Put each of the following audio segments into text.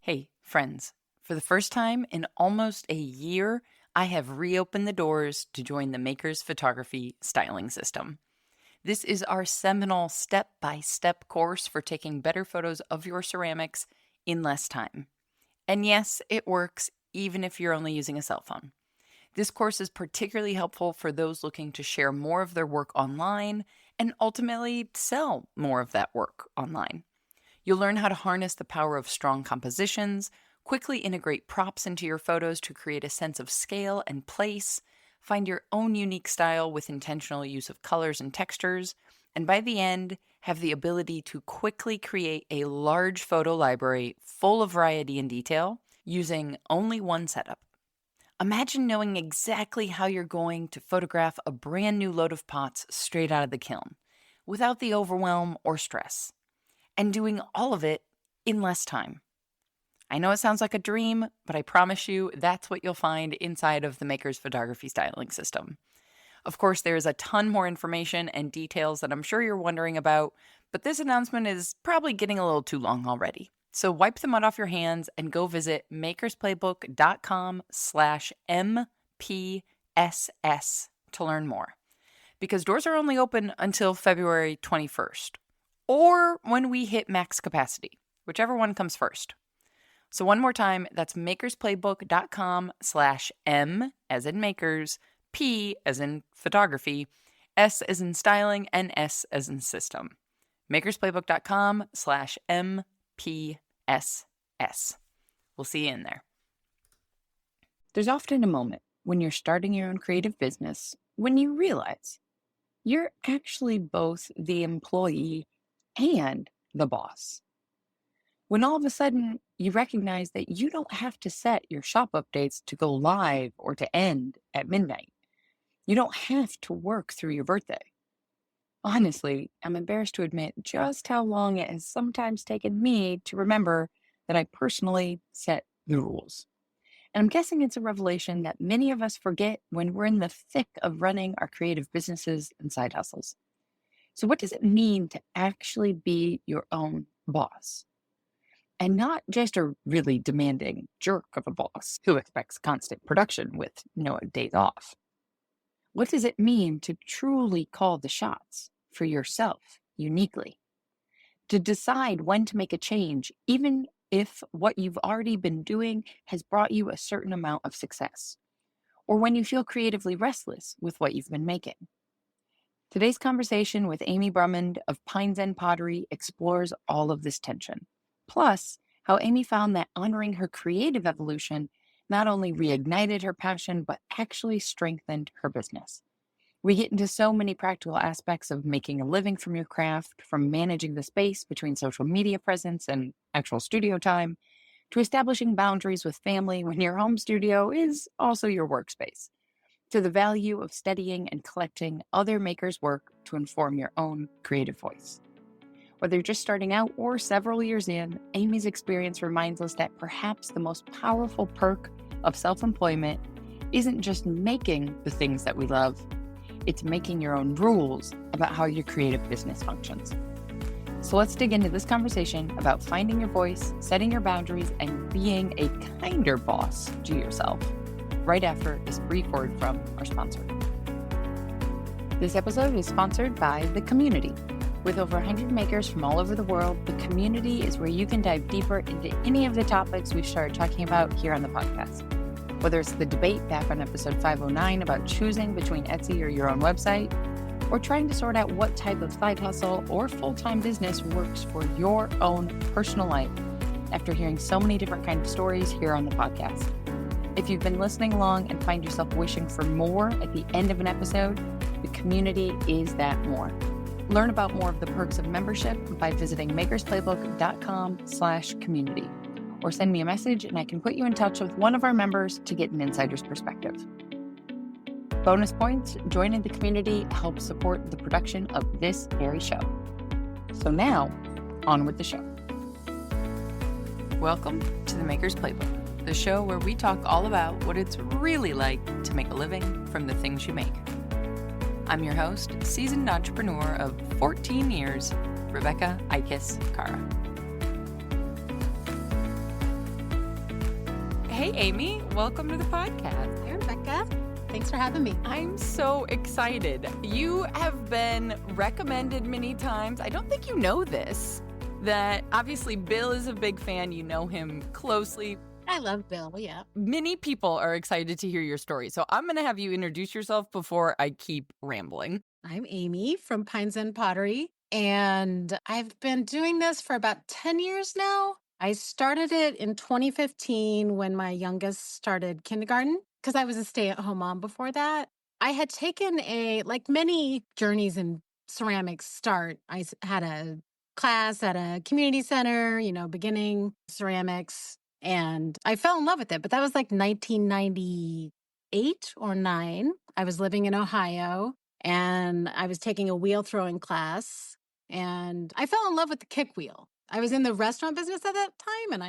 Hey, friends. For the first time in almost a year, I have reopened the doors to join the Maker's Photography Styling System. This is our seminal step-by-step course for taking better photos of your ceramics in less time. And yes, it works even if you're only using a cell phone. This course is particularly helpful for those looking to share more of their work online and ultimately sell more of that work online. You'll learn how to harness the power of strong compositions, quickly integrate props into your photos to create a sense of scale and place, find your own unique style with intentional use of colors and textures, and by the end, have the ability to quickly create a large photo library full of variety and detail using only one setup. Imagine knowing exactly how you're going to photograph a brand new load of pots straight out of the kiln, without the overwhelm or stress, and doing all of it in less time. I know it sounds like a dream, but I promise you that's what you'll find inside of the Maker's Photography Styling System. Of course, there's a ton more information and details that I'm sure you're wondering about, but this announcement is probably getting a little too long already. So wipe the mud off your hands and go visit makersplaybook.com/MPSS to learn more. Because doors are only open until February 21st, or when we hit max capacity, whichever one comes first. So one more time, that's makersplaybook.com/M as in makers, P as in photography, S as in styling, and S as in system. makersplaybook.com/MPSS. We'll see you in there. There's often a moment when you're starting your own creative business when you realize you're actually both the employee and the boss. When all of a sudden you recognize that you don't have to set your shop updates to go live or to end at midnight. You don't have to work through your birthday. Honestly, I'm embarrassed to admit just how long it has sometimes taken me to remember that I personally set the rules. And I'm guessing it's a revelation that many of us forget when we're in the thick of running our creative businesses and side hustles. So what does it mean to actually be your own boss? And not just a really demanding jerk of a boss who expects constant production with no days off. What does it mean to truly call the shots for yourself uniquely? To decide when to make a change, even if what you've already been doing has brought you a certain amount of success, or when you feel creatively restless with what you've been making. Today's conversation with Amy Brummond of Pines End Pottery explores all of this tension. Plus, how Amy found that honoring her creative evolution not only reignited her passion, but actually strengthened her business. We get into so many practical aspects of making a living from your craft, from managing the space between social media presence and actual studio time, to establishing boundaries with family when your home studio is also your workspace, to the value of studying and collecting other makers' work to inform your own creative voice. Whether you're just starting out or several years in, Amy's experience reminds us that perhaps the most powerful perk of self-employment isn't just making the things that we love, it's making your own rules about how your creative business functions. So let's dig into this conversation about finding your voice, setting your boundaries, and being a kinder boss to yourself, right after this brief word from our sponsor. This episode is sponsored by The Community. With over 100 makers from all over the world, The Community is where you can dive deeper into any of the topics we've started talking about here on the podcast. Whether it's the debate back on episode 509 about choosing between Etsy or your own website, or trying to sort out what type of side hustle or full-time business works for your own personal life after hearing so many different kinds of stories here on the podcast. If you've been listening along and find yourself wishing for more at the end of an episode, The Community is that more. Learn about more of the perks of membership by visiting makersplaybook.com/community, or send me a message and I can put you in touch with one of our members to get an insider's perspective. Bonus points, joining the community helps support the production of this very show. So now, on with the show. Welcome to the Maker's Playbook, the show where we talk all about what it's really like to make a living from the things you make. I'm your host, seasoned entrepreneur of 14 years, Rebecca Ikes Cara. Hey, Amy, welcome to the podcast. Hey, Rebecca. Thanks for having me. I'm so excited. You have been recommended many times. I don't think you know this, that obviously Bill is a big fan. You know him closely. I love Bill, yeah. Many people are excited to hear your story. So I'm going to have you introduce yourself before I keep rambling. I'm Amy from Pines End Pottery, and I've been doing this for about 10 years now. I started it in 2015 when my youngest started kindergarten because I was a stay-at-home mom before that. I had taken like many journeys in ceramics start. Had a class at a community center, beginning ceramics, and I fell in love with it. But that was like 1998 or 9. I was living in Ohio and I was taking a wheel throwing class, and I fell in love with the kick wheel. I was in the restaurant business at that time, and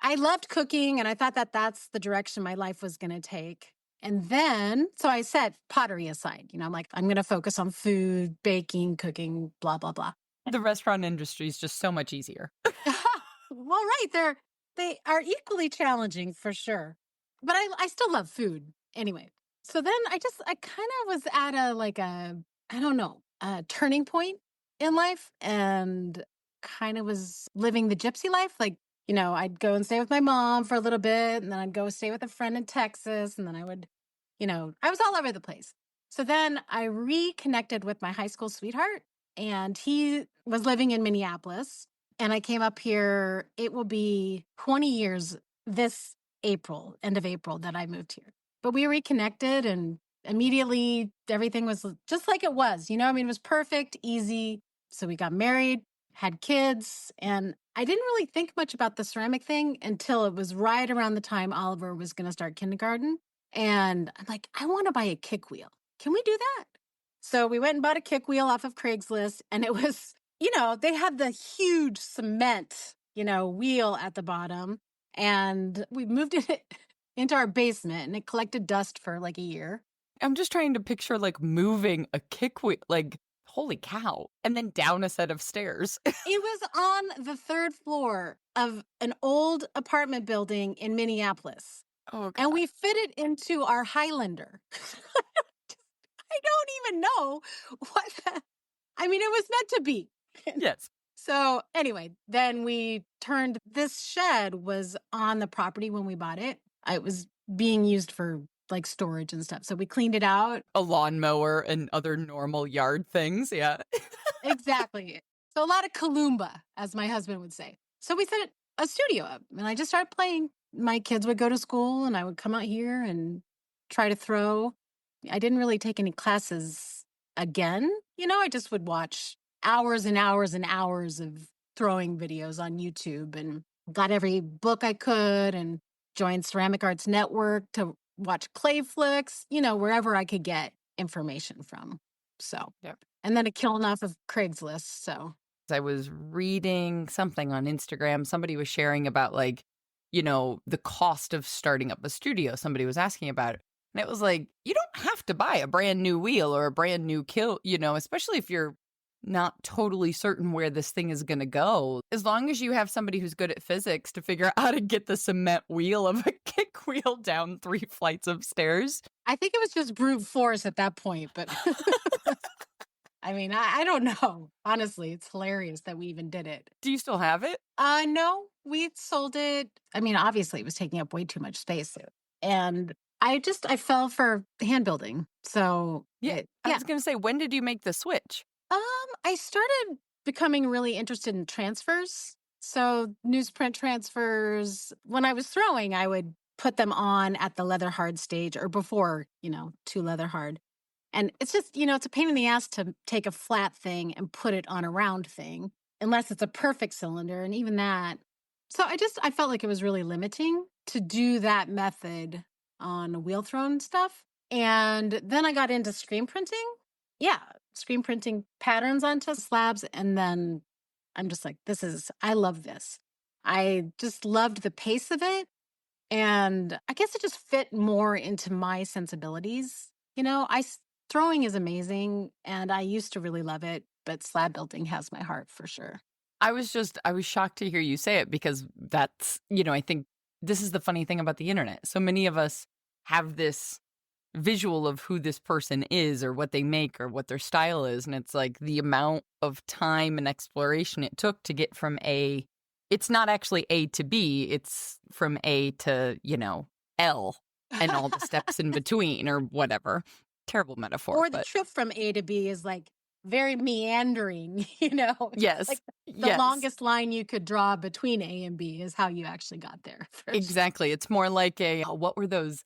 I loved cooking, and I thought that that's the direction my life was going to take. And then, so I set pottery aside. I'm like, I'm going to focus on food, baking, cooking, blah, blah, blah. The restaurant industry is just so much easier. Well, right. They are equally challenging for sure. But I still love food anyway. So then I kind of was at a turning point in life, and kind of was living the gypsy life. Like, I'd go and stay with my mom for a little bit, and then I'd go stay with a friend in Texas, and then I would, I was all over the place. So then I reconnected with my high school sweetheart, and he was living in Minneapolis. And I came up here, it will be 20 years this April, end of April, that I moved here. But we reconnected, and immediately everything was just like it was. It was perfect, easy. So we got married, had kids, and I didn't really think much about the ceramic thing until it was right around the time Oliver was going to start kindergarten. And I'm like, I want to buy a kick wheel. Can we do that? So we went and bought a kick wheel off of Craigslist, and it was, they had the huge cement, wheel at the bottom, and we moved it into our basement, and it collected dust for like a year. I'm just trying to picture like moving a kick wheel, like, holy cow, and then down a set of stairs. It was on the 3rd floor of an old apartment building in Minneapolis. Oh, God. And we fit it into our Highlander. I don't even know what I mean, it was meant to be. Yes. So anyway, then this shed was on the property when we bought it. It was being used for like storage and stuff. So we cleaned it out. A lawnmower and other normal yard things. Yeah. Exactly. So a lot of Kalumba, as my husband would say. So we set a studio up, and I just started playing. My kids would go to school, and I would come out here and try to throw. I didn't really take any classes again. I just would watch hours and hours and hours of throwing videos on YouTube, and got every book I could, and joined Ceramic Arts Network to watch clay flicks, wherever I could get information from. So, yep. And then a killing off of Craigslist. So I was reading something on Instagram. Somebody was sharing about the cost of starting up a studio. Somebody was asking about it. And it was like, you don't have to buy a brand new wheel or a brand new kill, especially if you're not totally certain where this thing is going to go. As long as you have somebody who's good at physics to figure out how to get the cement wheel of a kick wheel down 3 flights of stairs. I think it was just brute force at that point, but I mean, I don't know. Honestly, it's hilarious that we even did it. Do you still have it? No, we sold it. I mean, obviously it was taking up way too much space. And I fell for hand building. So I was going to say, when did you make the switch? I started becoming really interested in transfers. So newsprint transfers. When I was throwing, I would put them on at the leather hard stage or before, to leather hard. And it's just, it's a pain in the ass to take a flat thing and put it on a round thing, unless it's a perfect cylinder. And even that. So I felt like it was really limiting to do that method on wheel thrown stuff. And then I got into screen printing. Yeah, screen printing patterns onto slabs. And then I'm just like, I love this. I just loved the pace of it. And I guess it just fit more into my sensibilities. Throwing is amazing, and I used to really love it, but slab building has my heart for sure. I was shocked to hear you say it, because that's, I think this is the funny thing about the internet. So many of us have this visual of who this person is or what they make or what their style is. And it's like the amount of time and exploration it took to get from it's not actually A to B, it's from A to, L and all the steps in between or whatever. Terrible metaphor, Or the but trip from A to B is like very meandering, yes, like the yes, longest line you could draw between A and B is how you actually got there. For sure. exactly. It's more like what were those,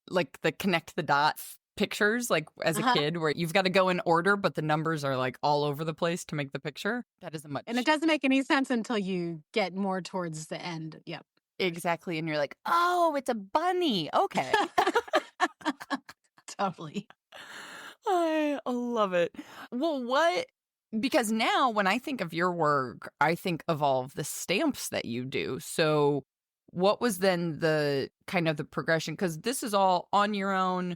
like the connect the dots pictures, like as a Uh-huh. kid, where you've got to go in order, but the numbers are like all over the place to make the picture. That is a And it much doesn't make any sense until you get more towards the end. Yep. exactly. And you're like, oh, it's a bunny. Okay. Totally. I love it. Well, because now when I think of your work, I think of all of the stamps that you do. So, what was then the kind of the progression? Because this is all on your own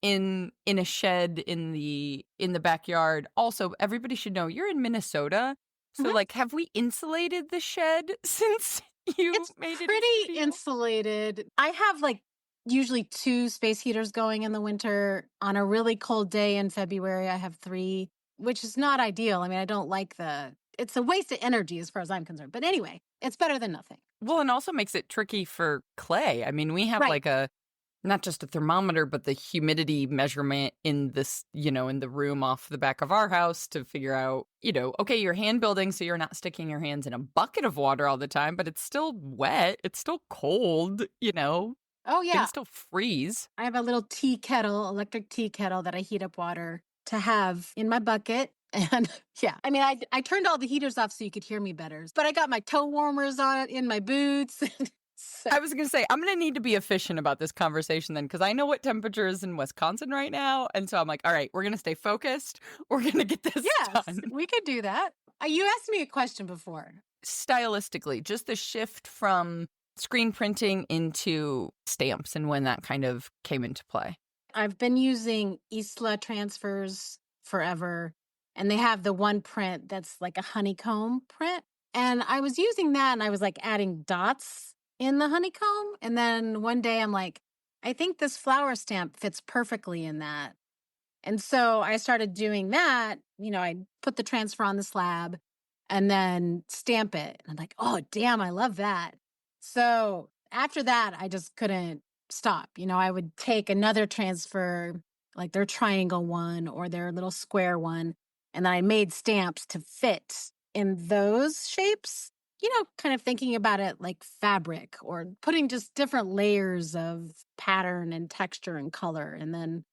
in a shed in the backyard. Also, everybody should know you're in Minnesota. So, Mhm. like, have we insulated the shed since you It's made it into pretty steel? insulated. I have like usually two space heaters going in the winter. On a really cold day in February, I have three, which is not ideal. I mean, I don't like it's a waste of energy as far as I'm concerned. But anyway, it's better than nothing. Well, and also makes it tricky for clay. I mean, we have Right. like not just a thermometer, but the humidity measurement in this, in the room off the back of our house to figure out, okay, you're hand building, so you're not sticking your hands in a bucket of water all the time, but it's still wet. It's still cold, Oh, yeah. things still freeze. I have a little tea kettle, electric tea kettle that I heat up water to have in my bucket. And yeah, I mean, I turned all the heaters off so you could hear me better, but I got my toe warmers on in my boots. So, I was going to say, I'm going to need to be efficient about this conversation then, because I know what temperature is in Wisconsin right now. And so I'm like, all right, we're going to stay focused. We're going to get this yes, done. we could do that. You asked me a question before. Stylistically, just the shift from screen printing into stamps and when that kind of came into play. I've been using Isla transfers forever, and they have the one print that's like a honeycomb print. And I was using that and I was like adding dots in the honeycomb. And then one day I'm like, I think this flower stamp fits perfectly in that. And so I started doing that. I put the transfer on the slab and then stamp it. And I'm like, oh, damn, I love that. So after that, I just couldn't stop. I would take another transfer, like their triangle one or their little square one, and then I made stamps to fit in those shapes. Kind of thinking about it like fabric or putting just different layers of pattern and texture and color. And then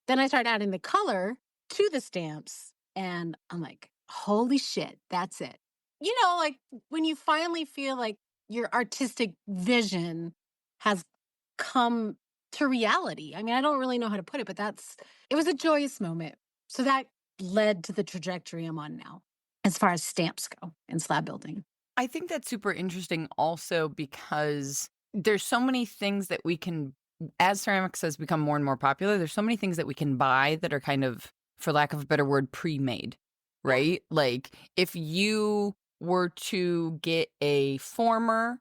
I started adding the color to the stamps, and I'm like, holy shit, that's it. Like when you finally feel like your artistic vision has come to reality. I mean, I don't really know how to put it, but it was a joyous moment. So that led to the trajectory I'm on now as far as stamps go and slab building. I think that's super interesting also because there's so many things that we can, as ceramics has become more and more popular, there's so many things that we can buy that are kind of, for lack of a better word, pre-made, Yeah. right? Like if you were to get a former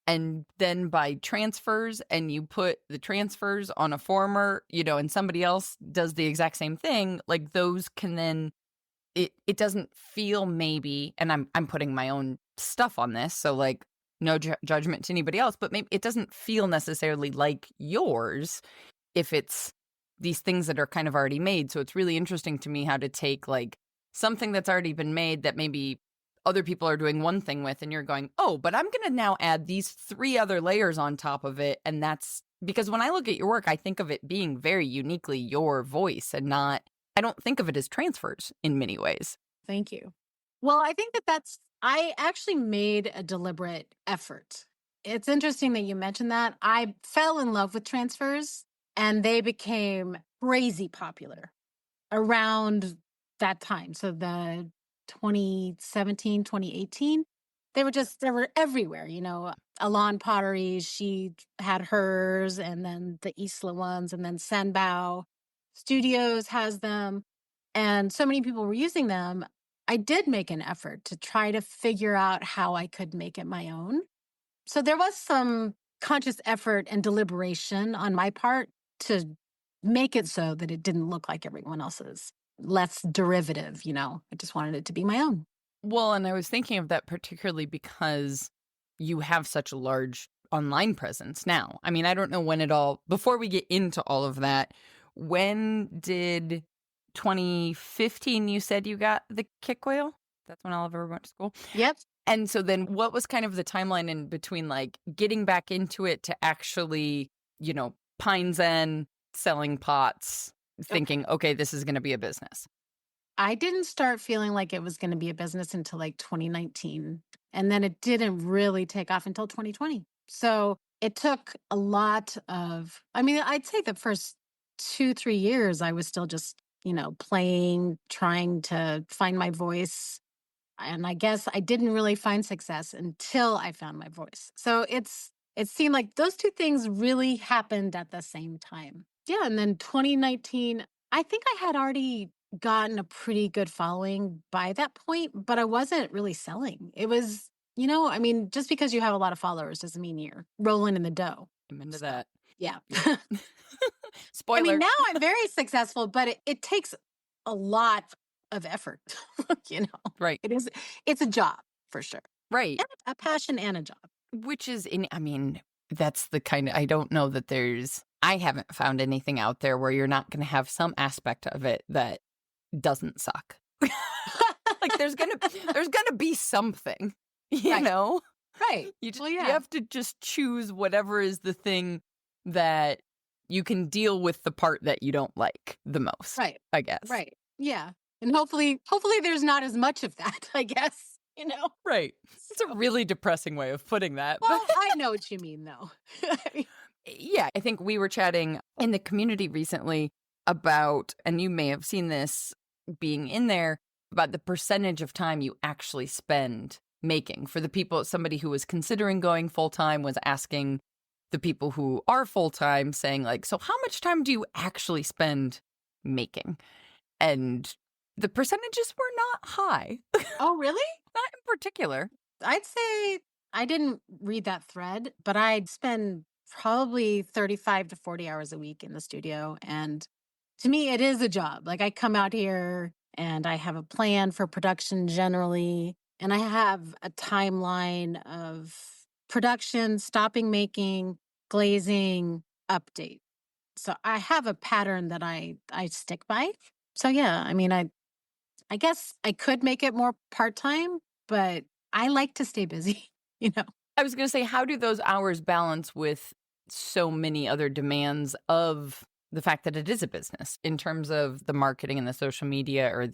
and then buy transfers and you put the transfers on a former, and somebody else does the exact same thing, like those can then it doesn't feel maybe, and I'm putting my own stuff on this, so like no judgment to anybody else, but maybe it doesn't feel necessarily like yours if it's these things that are kind of already made. So it's really interesting to me how to take like something that's already been made that maybe other people are doing one thing with, and you're going, oh, but I'm going to now add these 3 other layers on top of it. And that's because when I look at your work, I think of it being very uniquely your voice and not, I don't think of it as transfers in many ways. Thank you. Well, I think I actually made a deliberate effort. It's interesting that you mentioned that. I fell in love with transfers and they became crazy popular around that time. So the 2017, 2018, they were everywhere. Alon Pottery, she had hers, and then the Isla ones, and then Sanbao Studios has them. And so many people were using them. I did make an effort to try to figure out how I could make it my own. So there was some conscious effort and deliberation on my part to make it so that it didn't look like everyone else's. Less derivative, I just wanted it to be my own. Well, and I was thinking of that particularly because you have such a large online presence now. I mean, I don't know when it all, before we get into all of that, when did 2015 you said you got the kick wheel? That's when Oliver went to school. Yep. And so then what was kind of the timeline in between like getting back into it to actually, Pine Zen, selling pots, thinking, okay, this is going to be a business? I didn't start feeling like it was going to be a business until like 2019. And then it didn't really take off until 2020. So it took a lot of, I'd say the first 2, 3 years, I was still just, playing, trying to find my voice. And I guess I didn't really find success until I found my voice. So it seemed like those two things really happened at the same time. Yeah. And then 2019, I think I had already gotten a pretty good following by that point, but I wasn't really selling. It was, just because you have a lot of followers doesn't mean you're rolling in the dough. I'm into So, that. yeah. Spoiler. Now I'm very successful, but it takes a lot of effort, Right. It's a job for sure. Right. And a passion and a job. Which is, that's the kind of, I don't know that I haven't found anything out there where you're not going to have some aspect of it that doesn't suck. Like there's going to be something, you Right. know? Right. You just, Well, yeah. you have to just choose whatever is the thing that you can deal with the part that you don't like the most. Right. I guess. Right. Yeah. And hopefully there's not as much of that, I guess, Right. It's a really depressing way of putting that. Well, I know what you mean, though. Yeah, I think we were chatting in the community recently about, and you may have seen this being in there, about the percentage of time you actually spend making. For the people, somebody who was considering going full-time was asking the people who are full-time, saying like, so how much time do you actually spend making? And the percentages were not high. Oh, really? Not in particular. I'd say I didn't read that thread, but I'd spend probably 35 to 40 hours a week in the studio. And to me, it is a job. Like I come out here and I have a plan for production generally, and I have a timeline of production, stopping making, glazing, update. So I have a pattern that I stick by. So yeah, I guess I could make it more part-time, but I like to stay busy, I was going to say, how do those hours balance with so many other demands of the fact that it is a business in terms of the marketing and the social media or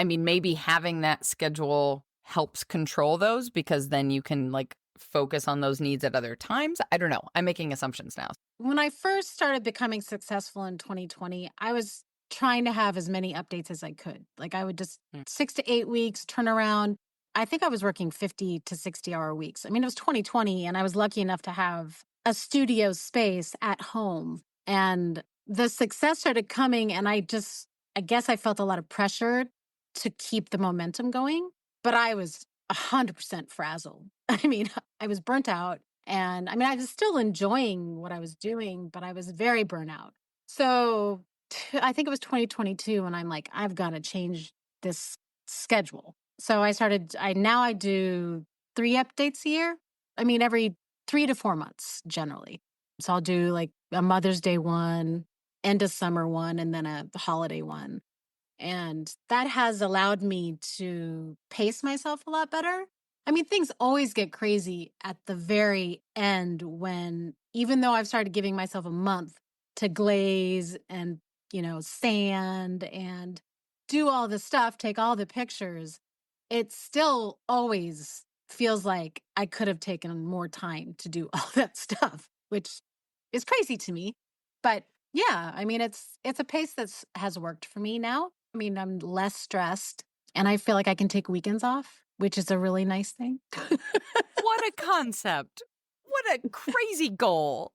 maybe having that schedule helps control those because then you can like focus on those needs at other times. I don't know. I'm making assumptions now. When I first started becoming successful in 2020, I was trying to have as many updates as I could. Like I would just 6 to 8 weeks turn around. I think I was working 50 to 60-hour weeks. It was 2020 and I was lucky enough to have a studio space at home. And the success started coming and I guess I felt a lot of pressure to keep the momentum going, but I was 100% frazzled. I was burnt out. And I was still enjoying what I was doing, but I was very burnt out. So I think it was 2022 and I'm like, I've got to change this schedule. So I do 3 updates a year. Every 3 to 4 months generally. So I'll do like a Mother's Day one, end of summer one, and then a holiday one. And that has allowed me to pace myself a lot better. Things always get crazy at the very end when, even though I've started giving myself a month to glaze and, sand and do all the stuff, take all the pictures, it still always feels like I could have taken more time to do all that stuff, which is crazy to me. But yeah, it's a pace has worked for me now. I'm less stressed and I feel like I can take weekends off, which is a really nice thing. What a concept. What a crazy goal.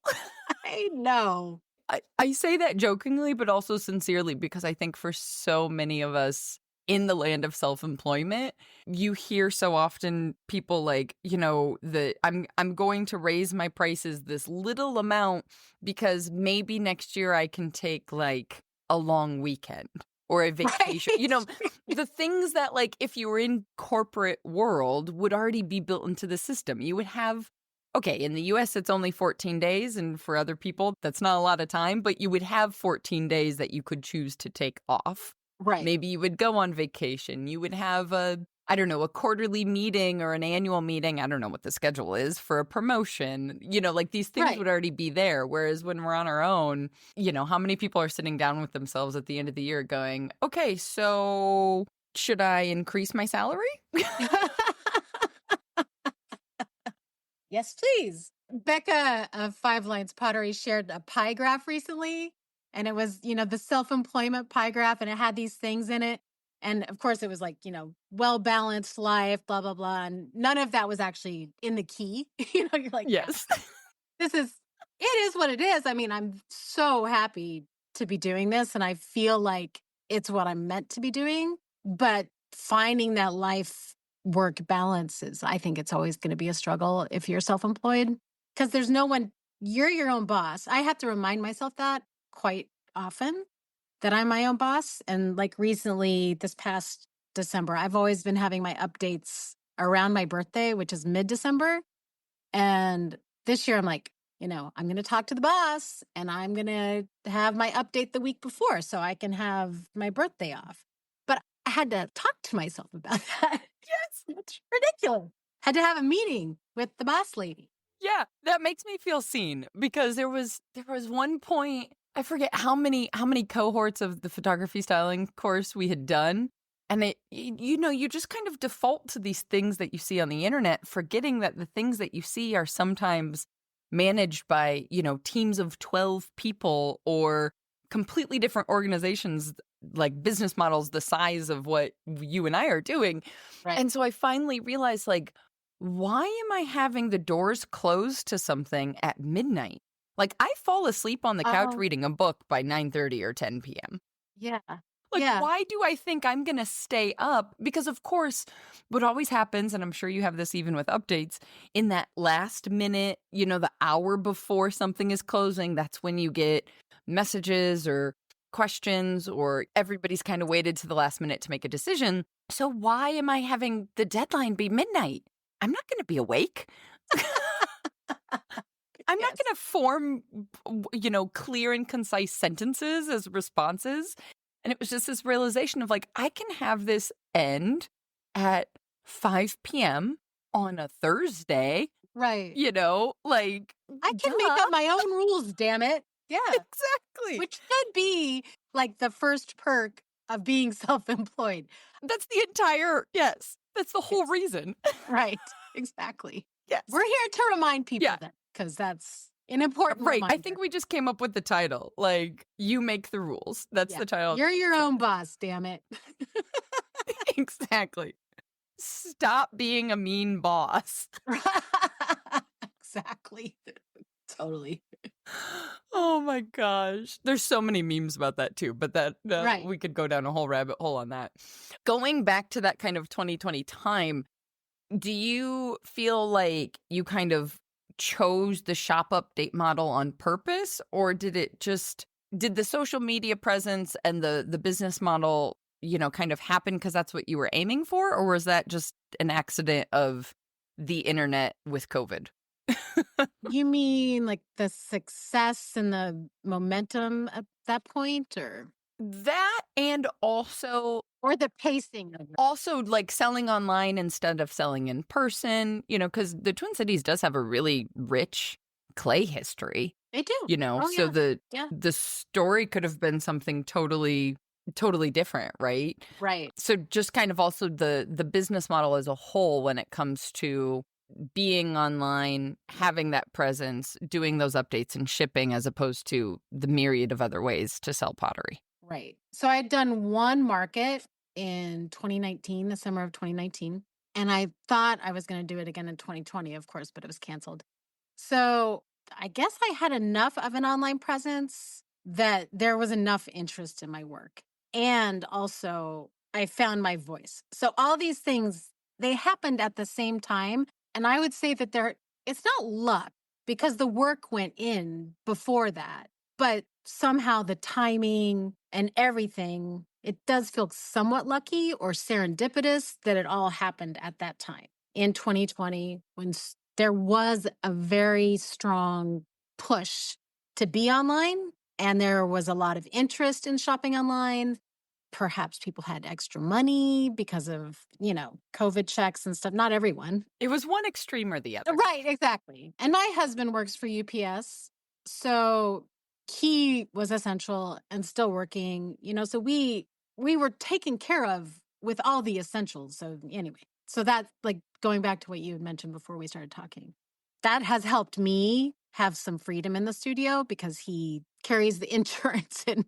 I know. I say that jokingly, but also sincerely, because I think for so many of us, in the land of self-employment, you hear so often people like, I'm going to raise my prices this little amount because maybe next year I can take like a long weekend or a vacation. Right. The things that like if you were in corporate world would already be built into the system. You would have okay, in the US it's only 14 days and for other people that's not a lot of time, but you would have 14 days that you could choose to take off. Right. Maybe you would go on vacation. You would have I don't know, a quarterly meeting or an annual meeting. I don't know what the schedule is for a promotion. Like these things Right. would already be there. Whereas when we're on our own, how many people are sitting down with themselves at the end of the year going, okay, so should I increase my salary? Yes, please. Becca of Five Lines Pottery shared a pie graph recently, and it was, the self-employment pie graph, and it had these things in it. And of course, it was like, well-balanced life, blah, blah, blah. And none of that was actually in the key. You're like, yeah, Yes. it is what it is. I mean, I'm so happy to be doing this, and I feel like it's what I'm meant to be doing. But finding that life work balance is, I think it's always going to be a struggle if you're self employed because there's no one, you're your own boss. I have to remind myself that quite often that I'm my own boss. And like recently, this past December, I've always been having my updates around my birthday, which is mid December. And this year, I'm like, I'm going to talk to the boss and I'm going to have my update the week before so I can have my birthday off. But I had to talk to myself about that. Yes. It's ridiculous. Had to have a meeting with the boss lady. Yeah, that makes me feel seen because there was one point, I forget how many cohorts of the photography styling course we had done. And you just kind of default to these things that you see on the internet, forgetting that the things that you see are sometimes managed by, teams of 12 people or completely different organizations, like business models the size of what you and I are doing. Right. And so I finally realized, like, why am I having the doors closed to something at midnight? Like, I fall asleep on the couch Oh, reading a book by 9:30 or 10 p.m. yeah. Like, Yeah. why do I think I'm going to stay up? Because, of course, what always happens, and I'm sure you have this even with updates, in that last minute, the hour before something is closing, that's when you get messages or questions, or everybody's kind of waited to the last minute to make a decision. So, why am I having the deadline be midnight? I'm not going to be awake. I'm not Yes. going to form, clear and concise sentences as responses. And it was just this realization of like, I can have this end at 5 p.m. on a Thursday, Right. like, I can make duh. up my own rules, damn it. Yeah. Exactly. Which should be like the first perk of being self employed. That's the entire, yes, that's the whole Yes. reason. Right. Exactly. Yes. We're here to remind people Yeah. that because that's an important Right. I reminder. think we just came up with the title. Like, you make the rules. That's Yeah. the title. You're your own boss, damn it. Exactly. Stop being a mean boss. Exactly. Totally. Oh my gosh. There's so many memes about that too, but that Right. we could go down a whole rabbit hole on that. Going back to that kind of 2020 time, do you feel like you kind of chose the shop update model on purpose, or did the social media presence and the business model, kind of happen because that's what you were aiming for, or was that just an accident of the internet with COVID? You mean like the success and the momentum at that point That and or the pacing of it? also like selling online instead of selling in person, because the Twin Cities does have a really rich clay history, They do. Oh so yeah. the Yeah. the story could have been something totally totally different, right? Right. So just kind of also the business model as a whole when it comes to being online, having that presence, doing those updates and shipping as opposed to the myriad of other ways to sell pottery. Right. So I'd done one market in 2019, the summer of 2019, and I thought I was going to do it again in 2020, of course, but it was canceled. So I guess I had enough of an online presence that there was enough interest in my work. And also, I found my voice. So all these things, they happened at the same time. And I would say that it's not luck because the work went in before that, but somehow the timing and everything, it does feel somewhat lucky or serendipitous that it all happened at that time in 2020 when there was a very strong push to be online and there was a lot of interest in shopping online. Perhaps people had extra money because of, COVID checks and stuff. Not everyone. It was one extreme or the other. Right, exactly. And my husband works for UPS. So he was essential and still working, so we were taken care of with all the essentials. So anyway, so that's like going back to what you had mentioned before we started talking. That has helped me have some freedom in the studio because he carries the insurance and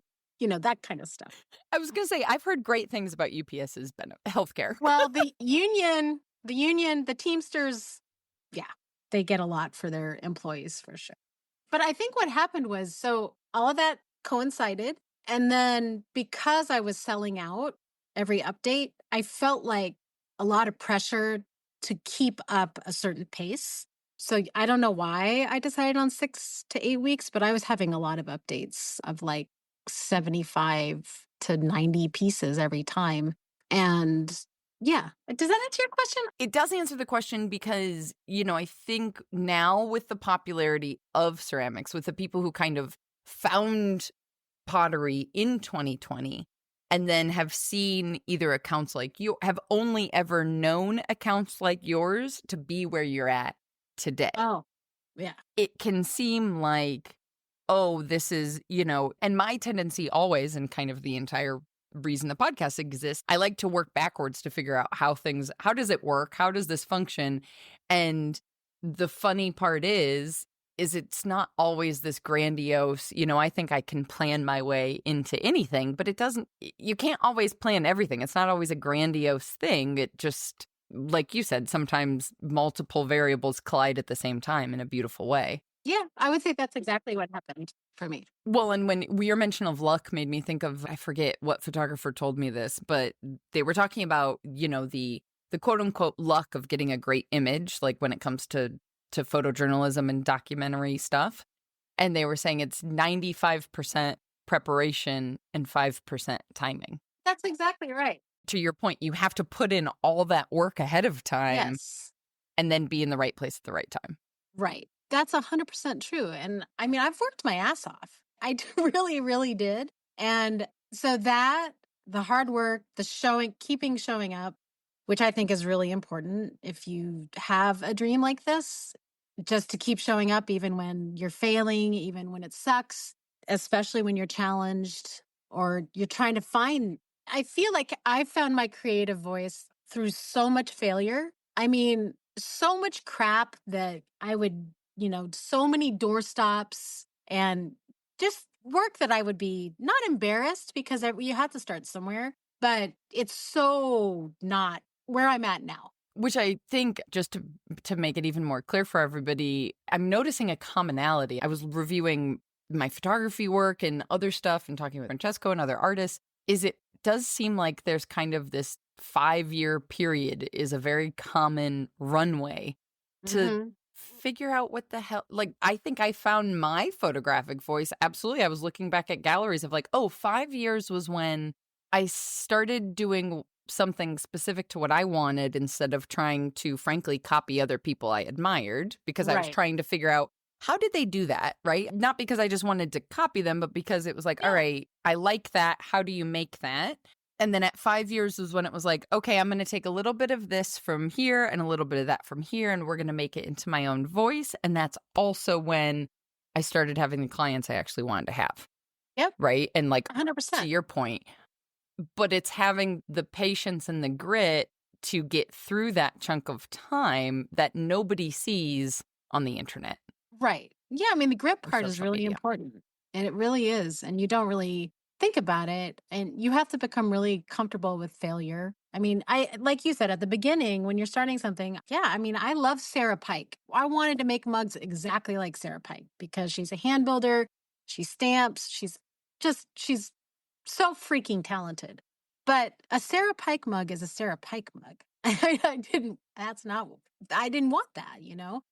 that kind of stuff. I was going to say, I've heard great things about UPS's healthcare. Well, the Teamsters, yeah, they get a lot for their employees for sure. But I think what happened was, so all of that coincided. And then because I was selling out every update, I felt like a lot of pressure to keep up a certain pace. So I don't know why I decided on 6 to 8 weeks, but I was having a lot of updates of like 75 to 90 pieces every time. And yeah, does that answer your question? It does answer the question because, I think now with the popularity of ceramics, with the people who kind of found pottery in 2020 and then have seen either accounts like you, have only ever known accounts like yours to be where you're at today. Oh, yeah. It can seem like, oh, this is, and my tendency always, and kind of the entire reason the podcast exists, I like to work backwards to figure out how does it work? How does this function? And the funny part is it's not always this grandiose, I think I can plan my way into anything, but you can't always plan everything. It's not always a grandiose thing. It just, like you said, sometimes multiple variables collide at the same time in a beautiful way. Yeah, I would say that's exactly what happened for me. Well, and when your mention of luck made me think of, I forget what photographer told me this, but they were talking about, the quote unquote luck of getting a great image, like when it comes to photojournalism and documentary stuff. And they were saying it's 95% preparation and 5% timing. That's exactly right. To your point, you have to put in all that work ahead of time. Yes. And then be in the right place at the right time. Right. That's 100% true. And I mean, I've worked my ass off. I really, really did. And so the hard work, keeping showing up, which I think is really important if you have a dream like this, just to keep showing up even when you're failing, even when it sucks, especially when you're challenged or you're trying to find. I feel like I found my creative voice through so much failure. I mean, so much crap that I would, so many doorstops and just work that I would be not embarrassed because you had to start somewhere, but it's so not where I'm at now. Which I think, just to make it even more clear for everybody, I'm noticing a commonality. I was reviewing my photography work and other stuff and talking with Francesco and other artists. It does seem like there's kind of this 5-year period is a very common runway to figure out what the hell. Like, I think I found my photographic voice. Absolutely. I was looking back at galleries of like, 5 years was when I started doing something specific to what I wanted instead of trying to, frankly, copy other people I admired, because I was trying to figure out, how did they do that, right? Not because I just wanted to copy them, but because it was like, all right, I like that. How do you make that? And then at 5 years was when it was like, okay, I'm going to take a little bit of this from here and a little bit of that from here, and we're going to make it into my own voice. And that's also when I started having the clients I actually wanted to have. Yep. Right? And like, 100%. to your point, but it's having the patience and the grit to get through that chunk of time that nobody sees on the internet. Right. Yeah. I mean, the grit part is really important, and it really is. And you don't really think about it, and you have to become really comfortable with failure. I mean, like you said at the beginning, when you're starting something, I mean, I love Sarah Pike. I wanted to make mugs exactly like Sarah Pike because she's a hand builder. She stamps. She's so freaking talented. But a Sarah Pike mug is a Sarah Pike mug. I didn't want that, you know?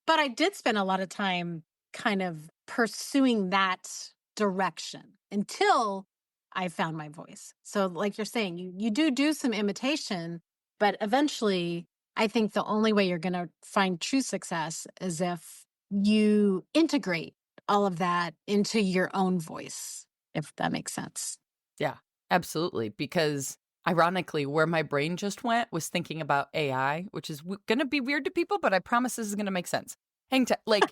But I did spend a lot of time kind of pursuing that direction until I found my voice. So, like you're saying, you do some imitation, but eventually, I think the only way you're going to find true success is if you integrate all of that into your own voice, if that makes sense. Yeah, absolutely. Because ironically, where my brain just went was thinking about AI, which is going to be weird to people, but I promise this is going to make sense. Like,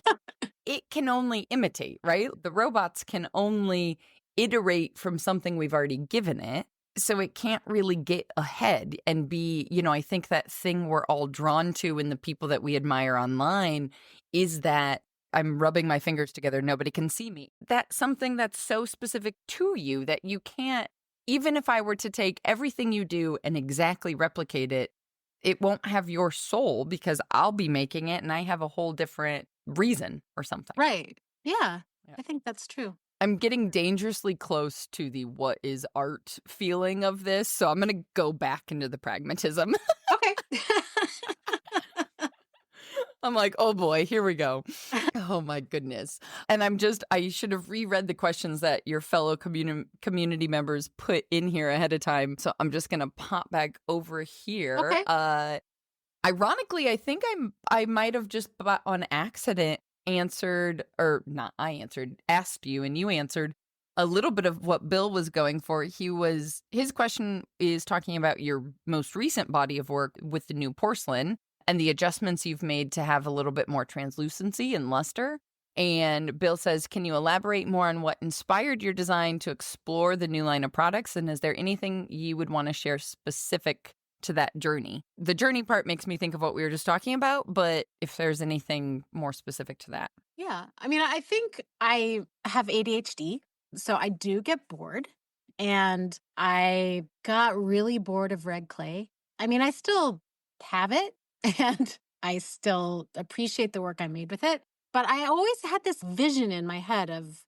it can only imitate, right? The robots can only iterate from something we've already given it. So it can't really get ahead and be, I think that thing we're all drawn to in the people that we admire online is that I'm rubbing my fingers together, nobody can see me. That's something that's so specific to you that you can't, even if I were to take everything you do and exactly replicate it, it won't have your soul because I'll be making it and I have a whole different reason or something. Right. Yeah, Yeah. I think that's true. I'm getting dangerously close to the what is art feeling of this, so I'm going to go back into the pragmatism. Okay. I'm like, oh boy, here we go. Oh my goodness. And I should have reread the questions that your fellow community members put in here ahead of time. So I'm just going to pop back over here. Okay. Ironically, I think I might have just on accident answered, or not I answered, asked you, and you answered a little bit of what Bill was going for. His question is talking about your most recent body of work with the new porcelain and the adjustments you've made to have a little bit more translucency and luster. And Bill says, can you elaborate more on what inspired your design to explore the new line of products? And is there anything you would want to share specific to that journey? The journey part makes me think of what we were just talking about, but if there's anything more specific to that. Yeah. I mean, I think I have ADHD, so I do get bored. And I got really bored of red clay. I mean, I still have it and I still appreciate the work I made with it. But I always had this vision in my head of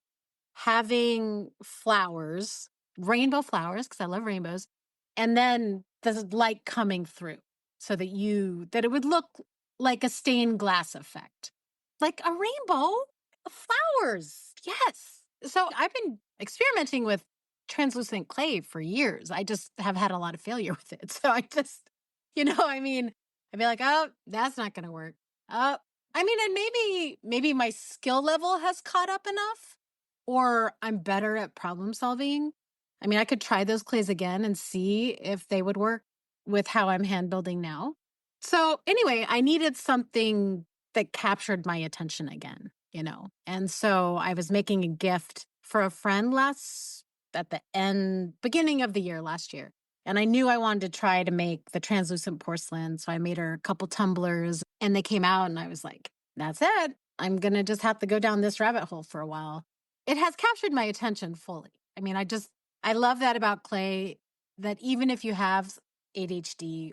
having flowers, rainbow flowers, because I love rainbows, and then the light coming through so that it would look like a stained glass effect. Like a rainbow of flowers. Yes. So I've been experimenting with translucent clay for years. I just have had a lot of failure with it. So I mean, I'd be like, oh, that's not going to work. Oh, I mean, and maybe my skill level has caught up enough or I'm better at problem solving. I mean, I could try those clays again and see if they would work with how I'm hand building now. So anyway, I needed something that captured my attention again, you know? And so I was making a gift for a friend beginning of the year last year. And I knew I wanted to try to make the translucent porcelain. So I made her a couple tumblers and they came out and I was like, that's it. I'm going to just have to go down this rabbit hole for a while. It has captured my attention fully. I mean, I love that about clay, that even if you have ADHD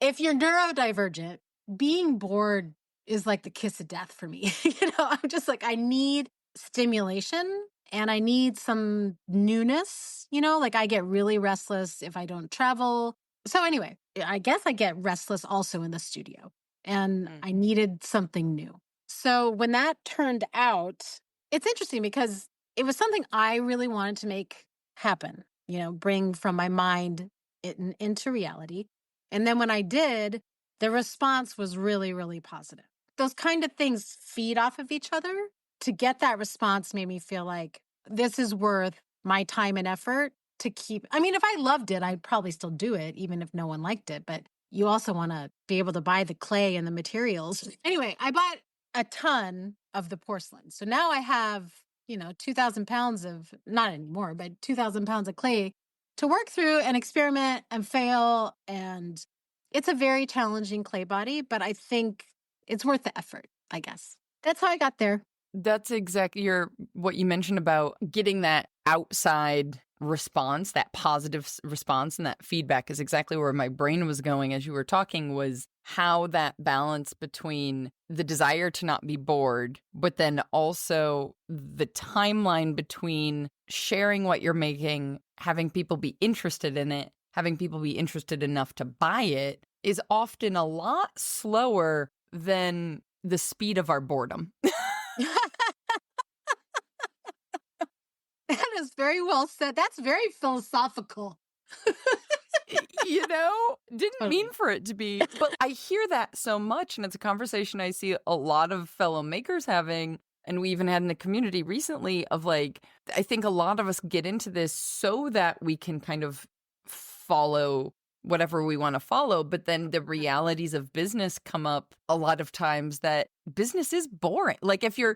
if you're neurodivergent, being bored is like the kiss of death for me. I'm just like, I need stimulation and I need some newness, like I get really restless if I don't travel. So anyway, I guess I get restless also in the studio and I needed something new. So when that turned out, it's interesting because it was something I really wanted to make happen, bring from my mind into reality. And then when I did, the response was really, really positive. Those kind of things feed off of each other. To get that response made me feel like this is worth my time and effort to keep. I mean, if I loved it, I'd probably still do it, even if no one liked it. But you also want to be able to buy the clay and the materials. Anyway, I bought a ton of the porcelain. So now I have, 2,000 pounds of, not anymore, but 2,000 pounds of clay to work through and experiment and fail. And it's a very challenging clay body, but I think it's worth the effort, I guess. That's how I got there. That's exactly what you mentioned about getting that outside response, that positive response, and that feedback is exactly where my brain was going as you were talking, was how that balance between the desire to not be bored, but then also the timeline between sharing what you're making, having people be interested in it, having people be interested enough to buy it is often a lot slower than the speed of our boredom. That is very well said. That's very philosophical. Didn't mean Totally. for it to be, but I hear that so much, and it's a conversation I see a lot of fellow makers having, and we even had in the community recently of like, I think a lot of us get into this so that we can kind of follow whatever we want to follow, but then the realities of business come up a lot of times that business is boring. Like if you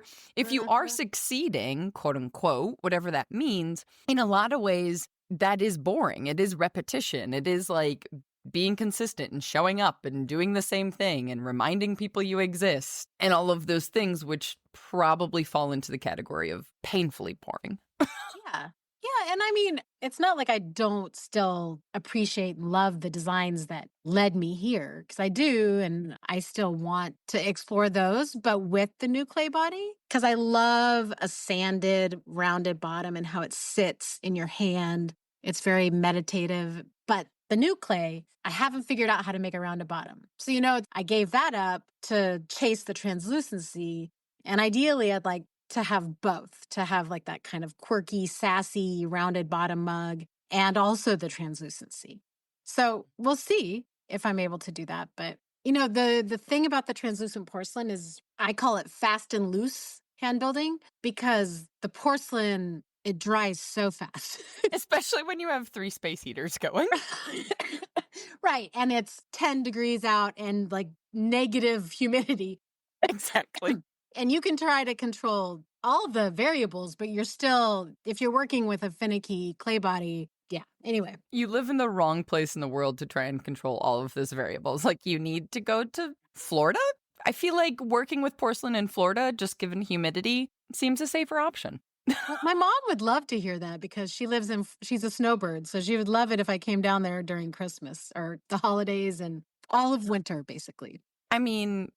are succeeding, quote unquote, whatever that means, in a lot of ways that is boring. It is repetition. It is like being consistent and showing up and doing the same thing and reminding people you exist and all of those things, which probably fall into the category of painfully boring. Yeah. Yeah. And I mean, it's not like I don't still appreciate and love the designs that led me here, because I do. And I still want to explore those, but with the new clay body, because I love a sanded, rounded bottom and how it sits in your hand. It's very meditative. But the new clay, I haven't figured out how to make a rounded bottom. So, I gave that up to chase the translucency. And ideally, I'd like to have both, to have like that kind of quirky, sassy, rounded bottom mug and also the translucency. So we'll see if I'm able to do that. But the thing about the translucent porcelain is I call it fast and loose hand building, because the porcelain, it dries so fast. Especially when you have 3 space heaters going. Right. And it's 10 degrees out and like negative humidity. Exactly. And you can try to control all the variables, but you're still, if you're working with a finicky clay body, yeah. Anyway. You live in the wrong place in the world to try and control all of those variables. Like you need to go to Florida. I feel like working with porcelain in Florida, just given humidity, seems a safer option. Well, my mom would love to hear that, because she's a snowbird. So she would love it if I came down there during Christmas or the holidays and all of winter, basically. I mean,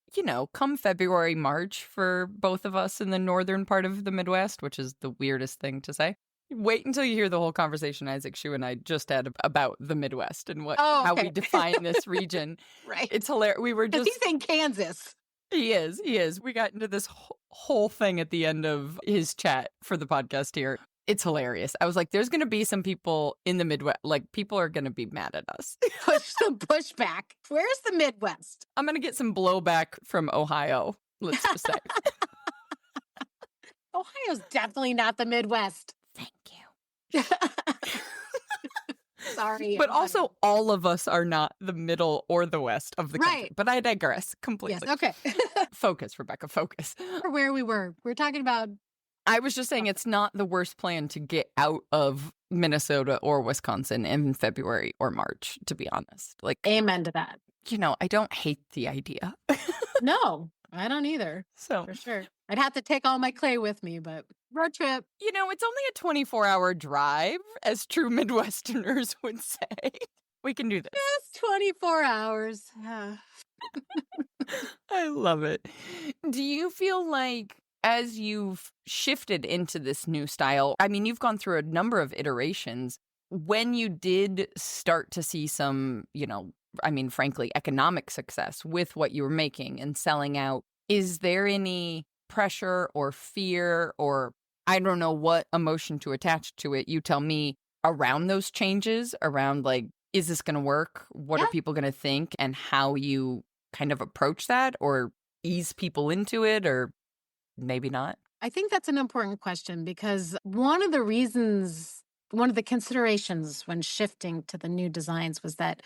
come February, March for both of us in the northern part of the Midwest, which is the weirdest thing to say. Wait until you hear the whole conversation Isaac Shu and I just had about the Midwest and how we define this region. Right. It's hilarious. We were just... He's in Kansas. He is. We got into this whole thing at the end of his chat for the podcast here. It's hilarious. I was like, there's going to be some people in the Midwest, like people are going to be mad at us. Push some pushback. Where's the Midwest? I'm going to get some blowback from Ohio, let's just say. Ohio's definitely not the Midwest. Thank you. Sorry. But also, all of us are not the middle or the west of the country. But I digress completely. Yes, okay. Focus, Rebecca, focus. Where we were. We're talking about... I was just saying it's not the worst plan to get out of Minnesota or Wisconsin in February or March, to be honest. Like, amen to that. I don't hate the idea. No, I don't either. So for sure. I'd have to take all my clay with me, but road trip. It's only a 24-hour drive, as true Midwesterners would say. We can do this. It's 24 hours. I love it. Do you feel like, as you've shifted into this new style, I mean, you've gone through a number of iterations. When you did start to see some, frankly, economic success with what you were making and selling out, is there any pressure or fear, or I don't know what emotion to attach to it, you tell me, around those changes, around like, is this going to work? What are people going to think? And how you kind of approach that or ease people into it, or maybe not? I think that's an important question, because one of the considerations when shifting to the new designs was that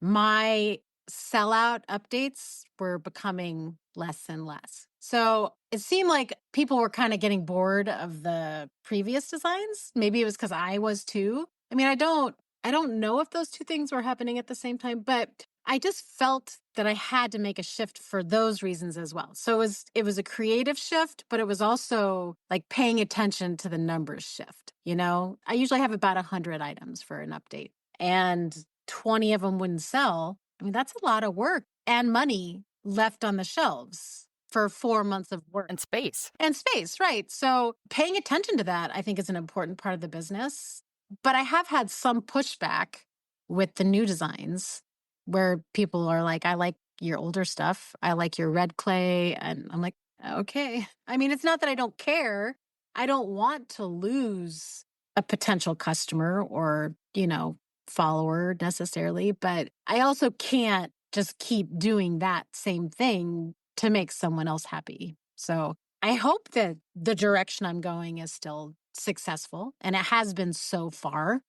my sellout updates were becoming less and less. So it seemed like people were kind of getting bored of the previous designs. Maybe it was because I was too. I mean, I don't know if those two things were happening at the same time, but I just felt that I had to make a shift for those reasons as well. So it was a creative shift, but it was also like paying attention to the numbers shift. I usually have about 100 items for an update, and 20 of them wouldn't sell. I mean, that's a lot of work and money left on the shelves for 4 months of work. And space. Right. So paying attention to that, I think, is an important part of the business. But I have had some pushback with the new designs where people are like, I like your older stuff. I like your red clay. And I'm like, okay. I mean, it's not that I don't care. I don't want to lose a potential customer or, follower necessarily, but I also can't just keep doing that same thing to make someone else happy. So I hope that the direction I'm going is still successful, and it has been so far,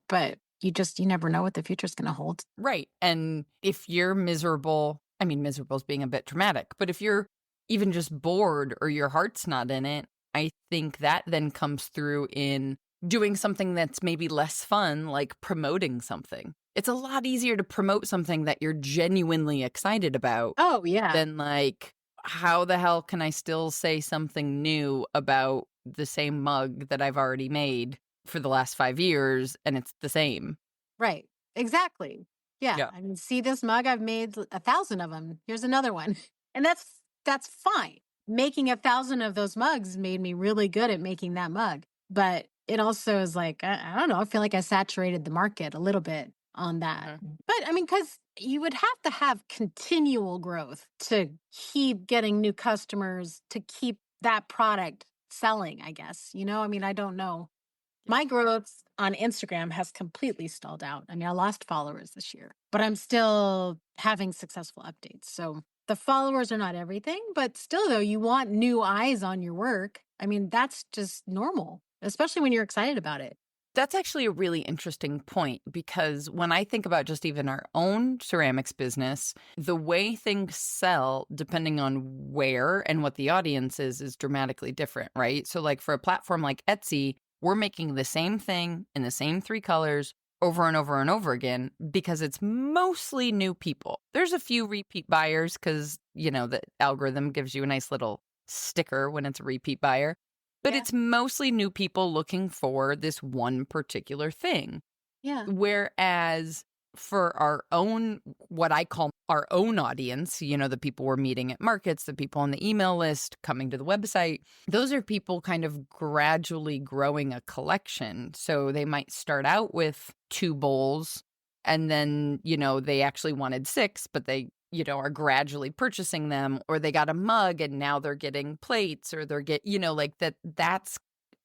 but you never know what the future's going to hold. Right. And if you're miserable, I mean, miserable is being a bit dramatic, but if you're even just bored or your heart's not in it, I think that then comes through in doing something that's maybe less fun, like promoting something. It's a lot easier to promote something that you're genuinely excited about Oh, yeah. than like, how the hell can I still say something new about the same mug that I've already made for the last 5 years and it's the same? Right. Exactly. Yeah. Yeah. I mean, see this mug? I've made 1,000 of them. Here's another one. And that's fine. Making 1,000 of those mugs made me really good at making that mug. But it also is like, I don't know, I feel like I saturated the market a little bit on that. Mhm. But I mean, because you would have to have continual growth to keep getting new customers, to keep that product selling, I guess. I mean, I don't know. Yeah. My growth on Instagram has completely stalled out. I mean, I lost followers this year, but I'm still having successful updates. So the followers are not everything, but still, though, you want new eyes on your work. I mean, that's just normal, especially when you're excited about it. That's actually a really interesting point because when I think about just even our own ceramics business, the way things sell, depending on where and what the audience is dramatically different, right? So, like for a platform like Etsy, we're making the same thing in the same 3 colors over and over and over again because it's mostly new people. There's a few repeat buyers because, the algorithm gives you a nice little sticker when it's a repeat buyer. But Yeah. it's mostly new people looking for this one particular thing. Yeah. Whereas for our own, what I call our own audience, the people we're meeting at markets, the people on the email list, coming to the website, those are people kind of gradually growing a collection. So they might start out with 2 bowls and then, they actually wanted 6, but they are gradually purchasing them, or they got a mug and now they're getting plates, or like that's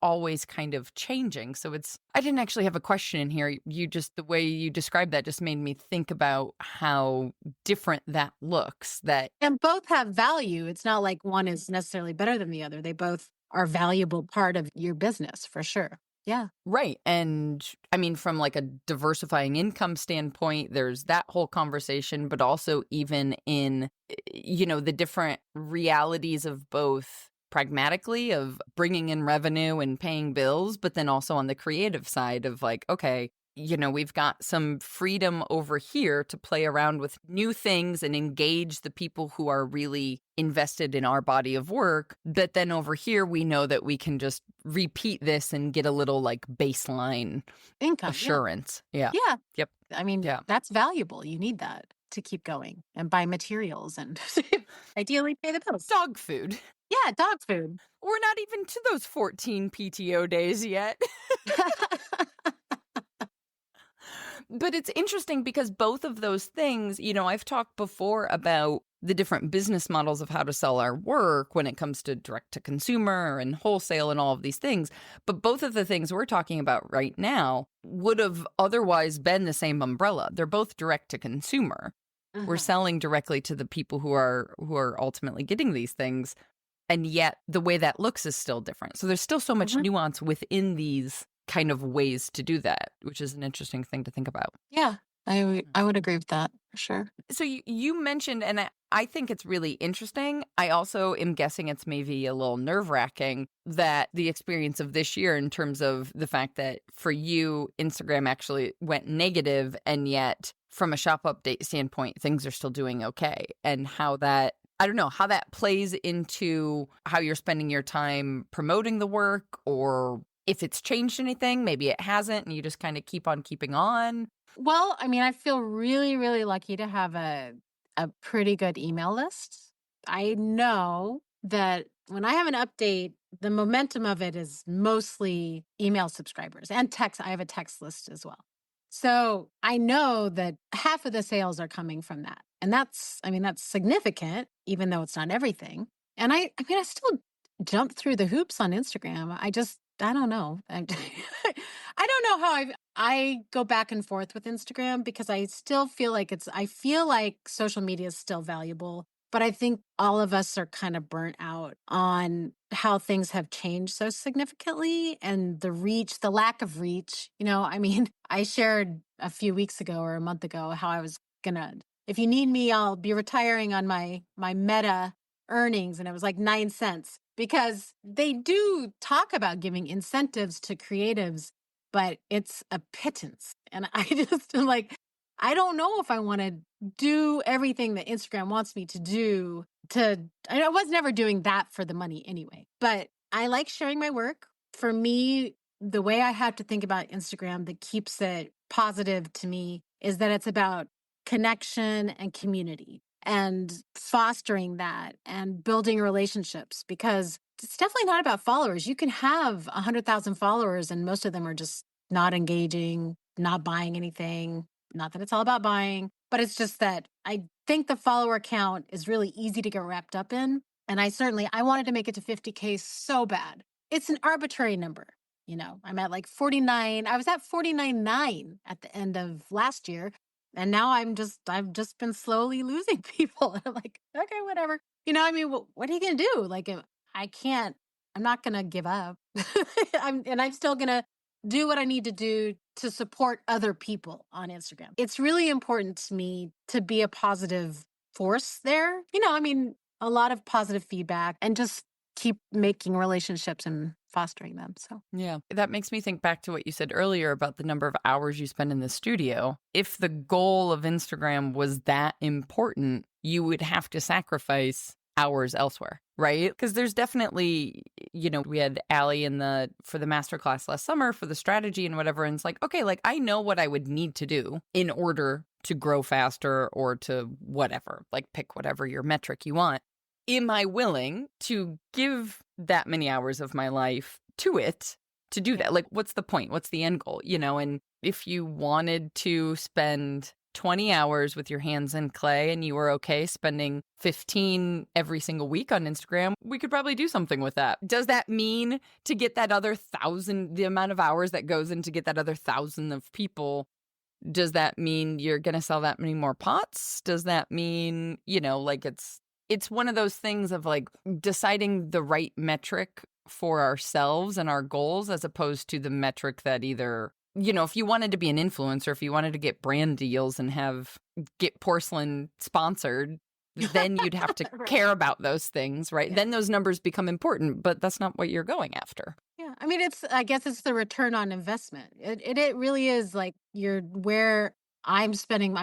always kind of changing. So I didn't actually have a question in here. The way you described that just made me think about how different that looks. That And both have value. It's not like one is necessarily better than the other. They both are valuable part of your business for sure. Yeah. Right. And I mean, from like a diversifying income standpoint, there's that whole conversation, but also even in, the different realities of both pragmatically of bringing in revenue and paying bills, but then also on the creative side of like, okay, we've got some freedom over here to play around with new things and engage the people who are really invested in our body of work. But then over here, we know that we can just repeat this and get a little like baseline Income. Yeah. assurance. Yeah. Yeah. Yep. I mean, Yeah. that's valuable. You need that to keep going and buy materials and ideally pay the bills. Dog food. Yeah, dog food. We're not even to those 14 PTO days yet. But it's interesting because both of those things, I've talked before about the different business models of how to sell our work when it comes to direct to consumer and wholesale and all of these things. But both of the things we're talking about right now would have otherwise been the same umbrella. They're both direct to consumer. We're Uh-huh. selling directly to the people who are ultimately getting these things. And yet the way that looks is still different. So there's still so much Mhm. nuance within these kind of ways to do that, which is an interesting thing to think about. Yeah, I would agree with that for sure. So you mentioned, and I think it's really interesting. I also am guessing it's maybe a little nerve-wracking that the experience of this year in terms of the fact that for you, Instagram actually went negative, and yet from a shop update standpoint, things are still doing okay. And how that, I don't know, how that plays into how you're spending your time promoting the work, or if it's changed anything, maybe it hasn't, and you just kind of keep on keeping on. Well, I mean, I feel really, really lucky to have a pretty good email list. I know that when I have an update, the momentum of it is mostly email subscribers and text. I have a text list as well. So I know that half of the sales are coming from that. And that's significant, even though it's not everything. And I still jump through the hoops on Instagram. I don't know. I don't know how I go back and forth with Instagram because I still feel like I feel like social media is still valuable, but I think all of us are kind of burnt out on how things have changed so significantly and the lack of reach. I shared a few weeks ago or a month ago how I was gonna, if you need me, I'll be retiring on my Meta earnings. And it was like 9 cents because they do talk about giving incentives to creatives, but it's a pittance. And I just am like, I don't know if I want to do everything that Instagram wants me to do I was never doing that for the money anyway, but I like sharing my work. For me, the way I have to think about Instagram that keeps it positive to me is that it's about connection and community and fostering that and building relationships because it's definitely not about followers. You can have 100,000 followers and most of them are just not engaging, not buying anything. Not that it's all about buying, but it's just that I think the follower count is really easy to get wrapped up in. And I wanted to make it to 50K so bad. It's an arbitrary number. I'm at like 49. I was at 49.9 at the end of last year. And now I've just been slowly losing people. I'm like, okay, whatever. What are you going to do? Like, I can't, I'm not going to give up. I'm still going to do what I need to do to support other people on Instagram. It's really important to me to be a positive force there. A lot of positive feedback and just keep making relationships and fostering them. So, Yeah, that makes me think back to what you said earlier about the number of hours you spend in the studio. If the goal of Instagram was that important, you would have to sacrifice hours elsewhere, right? Because there's definitely, we had Allie for the masterclass last summer for the strategy and whatever. And it's like, okay, like I know what I would need to do in order to grow faster or to whatever, like pick whatever your metric you want. Am I willing to give that many hours of my life to it to do that? Like, what's the point? What's the end goal? And if you wanted to spend 20 hours with your hands in clay and you were okay spending 15 every single week on Instagram, we could probably do something with that. Does that mean to get that other 1,000, the amount of hours that goes in to get that other 1,000 of people? Does that mean you're going to sell that many more pots? Does that mean, like it's one of those things of like deciding the right metric for ourselves and our goals as opposed to the metric that either, if you wanted to be an influencer, if you wanted to get brand deals and get porcelain sponsored, then you'd have to Right. care about those things, right? Yeah. Then those numbers become important, but that's not what you're going after. Yeah. I guess it's the return on investment. It really is like I'm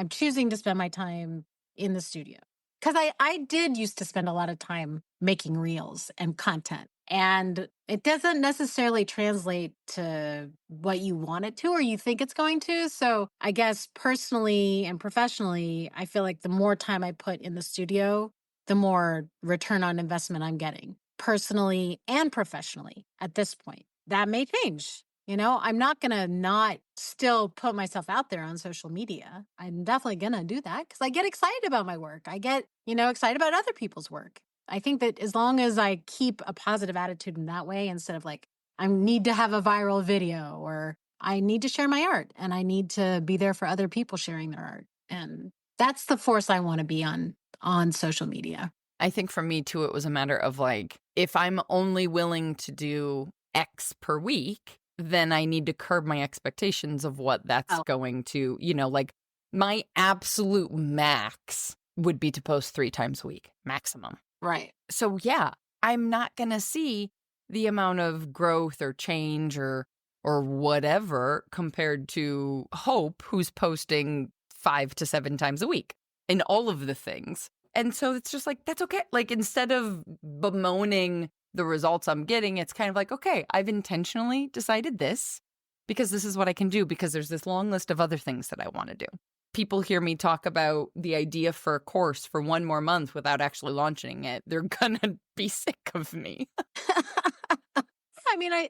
choosing to spend my time in the studio. Because I did used to spend a lot of time making reels and content. And it doesn't necessarily translate to what you want it to or you think it's going to. So I guess personally and professionally, I feel like the more time I put in the studio, the more return on investment I'm getting personally and professionally at this point. That may change. I'm not going to not still put myself out there on social media. I'm definitely going to do that because I get excited about my work. I get, excited about other people's work. I think that as long as I keep a positive attitude in that way, instead of like, I need to have a viral video or I need to share my art and I need to be there for other people sharing their art. And that's the force I want to be on social media. I think for me too, it was a matter of like, if I'm only willing to do X per week, then I need to curb my expectations of what that's going to, like my absolute max would be to post 3 times a week, maximum. Right. So yeah, I'm not going to see the amount of growth or change or whatever compared to Hope, who's posting 5 to 7 times a week in all of the things. And so it's just like, that's okay. Like, instead of bemoaning the results I'm getting, it's kind of like, okay, I've intentionally decided this because this is what I can do because there's this long list of other things that I want to do. People hear me talk about the idea for a course for 1 more month without actually launching it. They're going to be sick of me.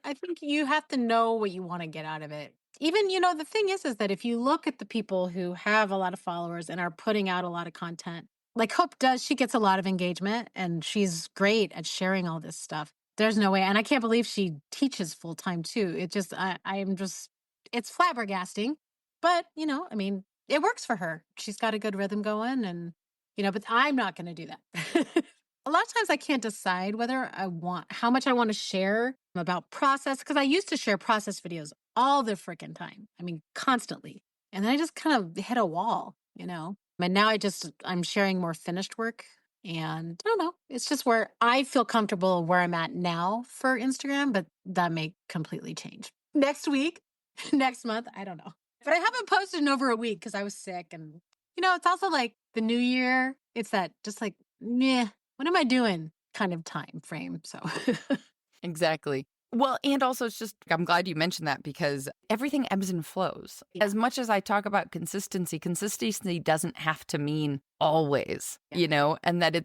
I think you have to know what you want to get out of it. Even, the thing is that if you look at the people who have a lot of followers and are putting out a lot of content, like Hope does, she gets a lot of engagement and she's great at sharing all this stuff. There's no way. And I can't believe she teaches full time too. I'm just, it's flabbergasting. But, I mean, it works for her. She's got a good rhythm going and, but I'm not going to do that. A lot of times I can't decide whether how much I want to share about process, because I used to share process videos all the freaking time. I mean, constantly. And then I just kind of hit a wall. And now I'm sharing more finished work. And I don't know. It's just where I feel comfortable where I'm at now for Instagram, but that may completely change next week, next month. I don't know. But I haven't posted in over a week because I was sick. And, it's also like the new year. It's that just like, meh, what am I doing kind of time frame. So, Exactly. Well, and also it's just, I'm glad you mentioned that because everything ebbs and flows. yeah. As much as I talk about consistency doesn't have to mean always, Yeah. and that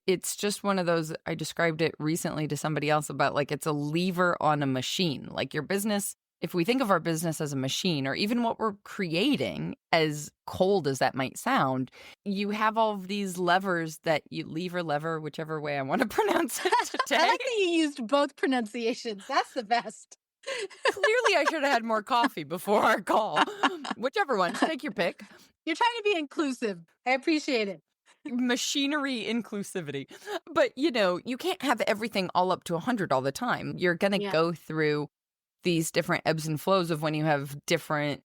it's just one of those, I described it recently to somebody else about like it's a lever on a machine. Like your business, if we think of our business as a machine or even what we're creating, as cold as that might sound, you have all of these levers that you lever, whichever way I want to pronounce it today. I like that you used both pronunciations. That's the best. Clearly, I should have had more coffee before our call. Whichever one, take your pick. You're trying to be inclusive. I appreciate it. Machinery inclusivity. But, you can't have everything all up to 100 all the time. You're going to Yeah. go through these different ebbs and flows of when you have different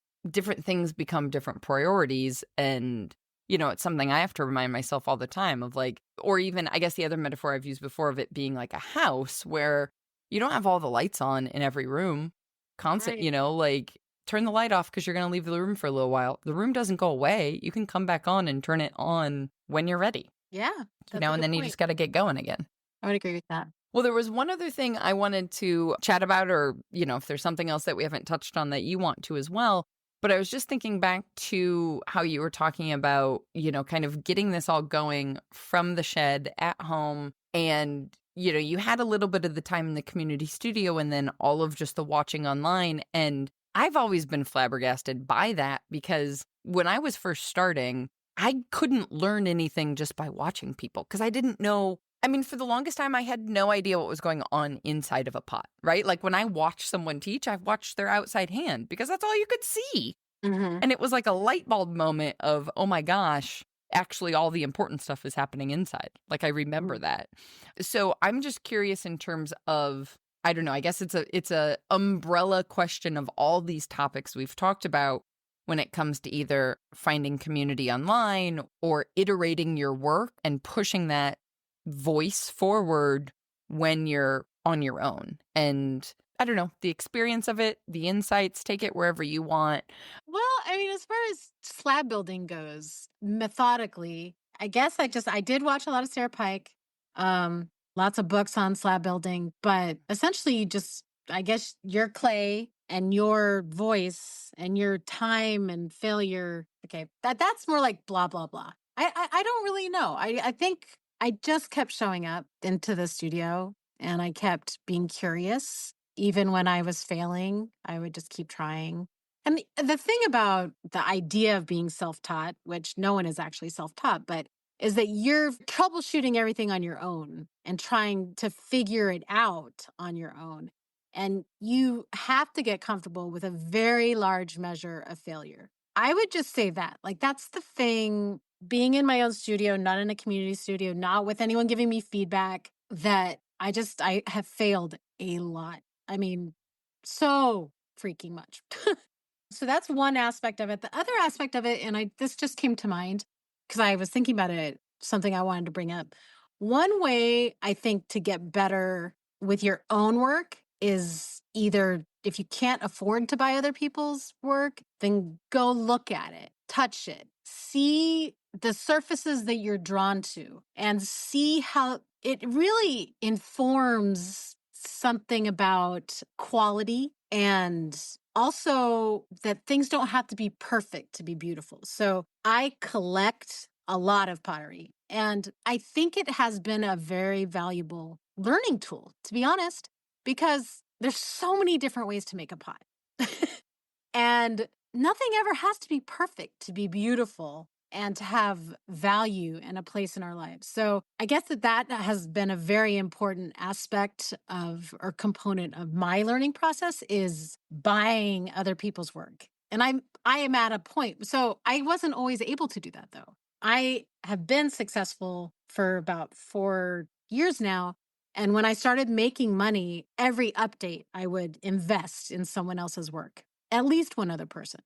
things become different priorities. And, it's something I have to remind myself all the time of like, or even, I guess the other metaphor I've used before of it being like a house where you don't have all the lights on in every room. Constant, Right. like turn the light off because you're going to leave the room for a little while. The room doesn't go away. You can come back on and turn it on when you're ready, Yeah. That's a and good then you point. just got to get going again. I would agree with that. Well, there was one other thing I wanted to chat about, or, if there's something else that we haven't touched on that you want to as well. But I was just thinking back to how you were talking about, kind of getting this all going from the shed at home. And, you had a little bit of the time in the community studio and then all of just the watching online. And I've always been flabbergasted by that because when I was first starting, I couldn't learn anything just by watching people because I didn't know. I mean, for the longest time, I had no idea what was going on inside of a pot, right? Like when I watch someone teach, I've watched their outside hand because that's all you could see. Mm-hmm. And it was like a light bulb moment of, oh my gosh, actually all the important stuff is happening inside. Like I remember that. So I'm just curious in terms of, I don't know, I guess it's a umbrella question of all these topics we've talked about when it comes to either finding community online or iterating your work and pushing that voice forward when you're on your own. And I don't know, the experience of it, the insights, take it wherever you want. Well, I mean, as far as slab building goes, methodically, I guess I did watch a lot of Sarah Pike, lots of books on slab building, but essentially you just, I guess your clay and your voice and your time and failure. Okay. That's more like blah, blah, blah. I don't really know. I think I just kept showing up into the studio and I kept being curious. Even when I was failing, I would just keep trying. And the thing about the idea of being self taught, which no one is actually self taught, but is that you're troubleshooting everything on your own and trying to figure it out on your own. And you have to get comfortable with a very large measure of failure. I would just say that. Like, that's the thing, being in my own studio, not in a community studio, not with anyone giving me feedback, that I have failed a lot. I mean, so freaking much. So that's one aspect of it. The other aspect of it, and this just came to mind because I was thinking about it, something I wanted to bring up. One way I think to get better with your own work is either if you can't afford to buy other people's work, then go look at it, touch it, see the surfaces that you're drawn to, and see how it really informs something about quality and also that things don't have to be perfect to be beautiful. So I collect a lot of pottery and I think it has been a very valuable learning tool, to be honest, because there's so many different ways to make a pot. And nothing ever has to be perfect to be beautiful and to have value and a place in our lives. So I guess that has been a very important aspect of or component of my learning process is buying other people's work. And I am at a point. So I wasn't always able to do that though. I have been successful for about 4 years now. And when I started making money, every update I would invest in someone else's work, at least one other person,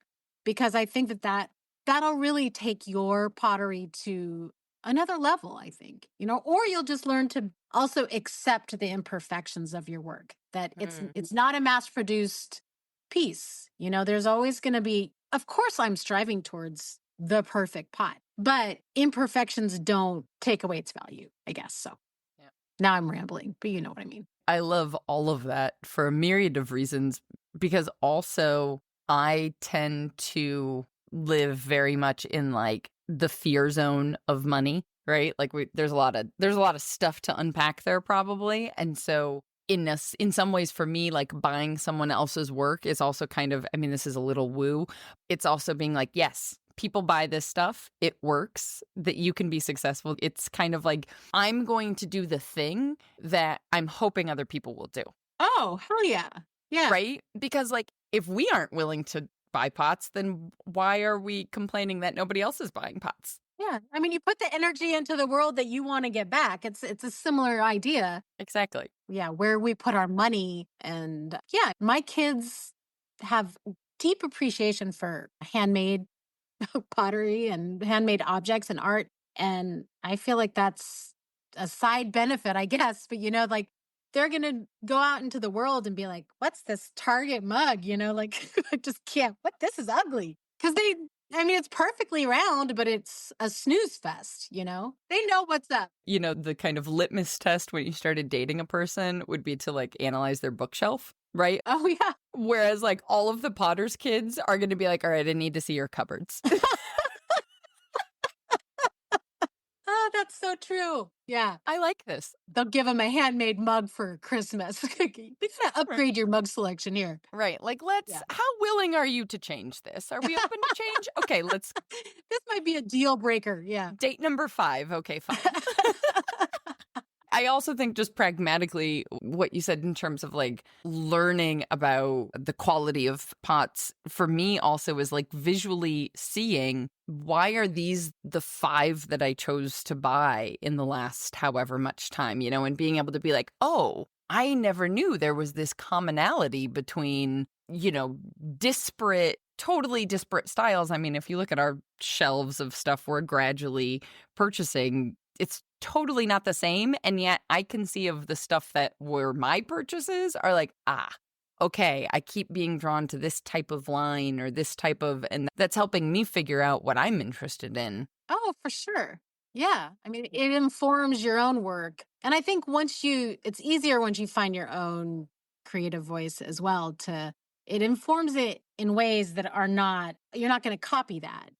because I think that'll really take your pottery to another level, I think, or you'll just learn to also accept the imperfections of your work, that it's not a mass produced piece. There's always going to be, of course, I'm striving towards the perfect pot, but imperfections don't take away its value, I guess. So Yeah. now I'm rambling, but you know what I mean. I love all of that for a myriad of reasons, because also I tend to live very much in like the fear zone of money, right? Like there's a lot of stuff to unpack there probably. And so in some ways for me, like buying someone else's work is also kind of, I mean, this is a little woo. It's also being like, yes, people buy this stuff. It works, that you can be successful. It's kind of like, I'm going to do the thing that I'm hoping other people will do. Oh, hell yeah. Yeah. Right? Because like, if we aren't willing to buy pots, then why are we complaining that nobody else is buying pots? Yeah. I mean, you put the energy into the world that you want to get back. It's a similar idea. Exactly. Yeah, where we put our money. And yeah, my kids have deep appreciation for handmade pottery and handmade objects and art. And I feel like that's a side benefit, I guess. But, like they're going to go out into the world and be like, what's this Target mug? Like I just can't, this is ugly. Because it's perfectly round, but it's a snooze fest, They know what's up. The kind of litmus test when you started dating a person would be to like analyze their bookshelf, right? Oh, yeah. Whereas like all of the Potter's kids are going to be like, all right, I need to see your cupboards. Oh, that's so true. Yeah. I like this. They'll give them a handmade mug for Christmas. They gotta upgrade your mug selection here. Right. Like, how willing are you to change this? Are we open to change? Okay, This might be a deal breaker. Yeah. Date number 5. Okay, fine. I also think just pragmatically what you said in terms of like learning about the quality of pots for me also is like visually seeing, why are these the 5 that I chose to buy in the last however much time, and being able to be like, oh, I never knew there was this commonality between, totally disparate styles. I mean, if you look at our shelves of stuff we're gradually purchasing, it's totally not the same. And yet I can see of the stuff that were my purchases are like, okay, I keep being drawn to this type of line or this type of, and that's helping me figure out what I'm interested in. Oh, for sure. Yeah. I mean, it informs your own work. And I think it's easier once you find your own creative voice as well it informs it in ways that you're not going to copy that.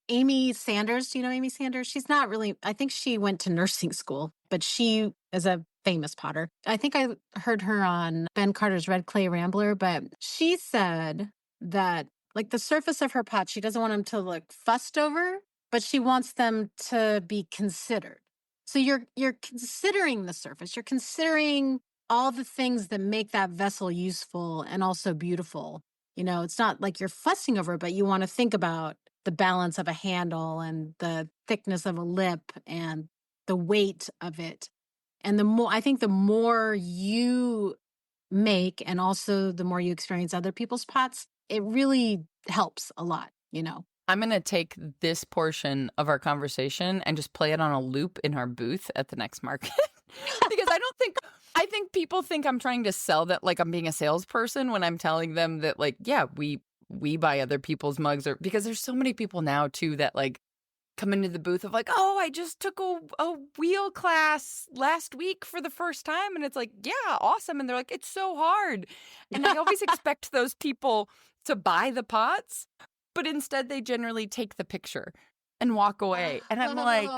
Amy Sanders, do you know Amy Sanders? She's not really, I think she went to nursing school, but she is a famous potter. I think I heard her on Ben Carter's Red Clay Rambler, but she said that like the surface of her pot, she doesn't want them to look fussed over, but she wants them to be considered. So you're considering the surface, you're considering all the things that make that vessel useful and also beautiful. It's not like you're fussing over it, but you want to think about the balance of a handle and the thickness of a lip and the weight of it. And I think the more you make and also the more you experience other people's pots, it really helps a lot, I'm going to take this portion of our conversation and just play it on a loop in our booth at the next market. Because I think people think I'm trying to sell that like I'm being a salesperson when I'm telling them that like, yeah, we buy other people's mugs, or because there's so many people now too that like come into the booth of like, oh, I just took a wheel class last week for the first time. And it's like, yeah, awesome. And they're like, it's so hard. And I always expect those people to buy the pots, but instead they generally take the picture and walk away. And I'm like,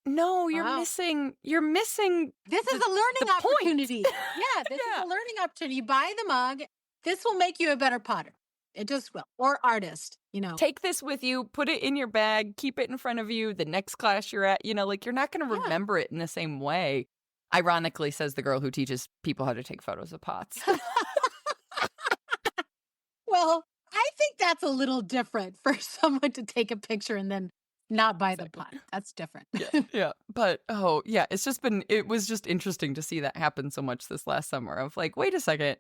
no, you're missing. This is a learning opportunity. Yeah, this is a learning opportunity. You buy the mug This will make you a better potter. It just will. Or artist, Take this with you, put it in your bag, keep it in front of you. The next class you're at, like you're not going to Yeah. remember it in the same way. Ironically, says the girl who teaches people how to take photos of pots. Well, I think that's a little different for someone to take a picture and then not buy the pot. That's different. Yeah. But, it was just interesting to see that happen so much this last summer of like, wait a second,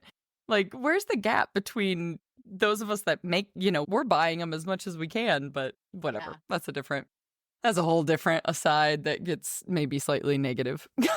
like, where's the gap between those of us that make, we're buying them as much as we can, but whatever. Yeah. That's a whole different aside that gets maybe slightly negative. Yeah.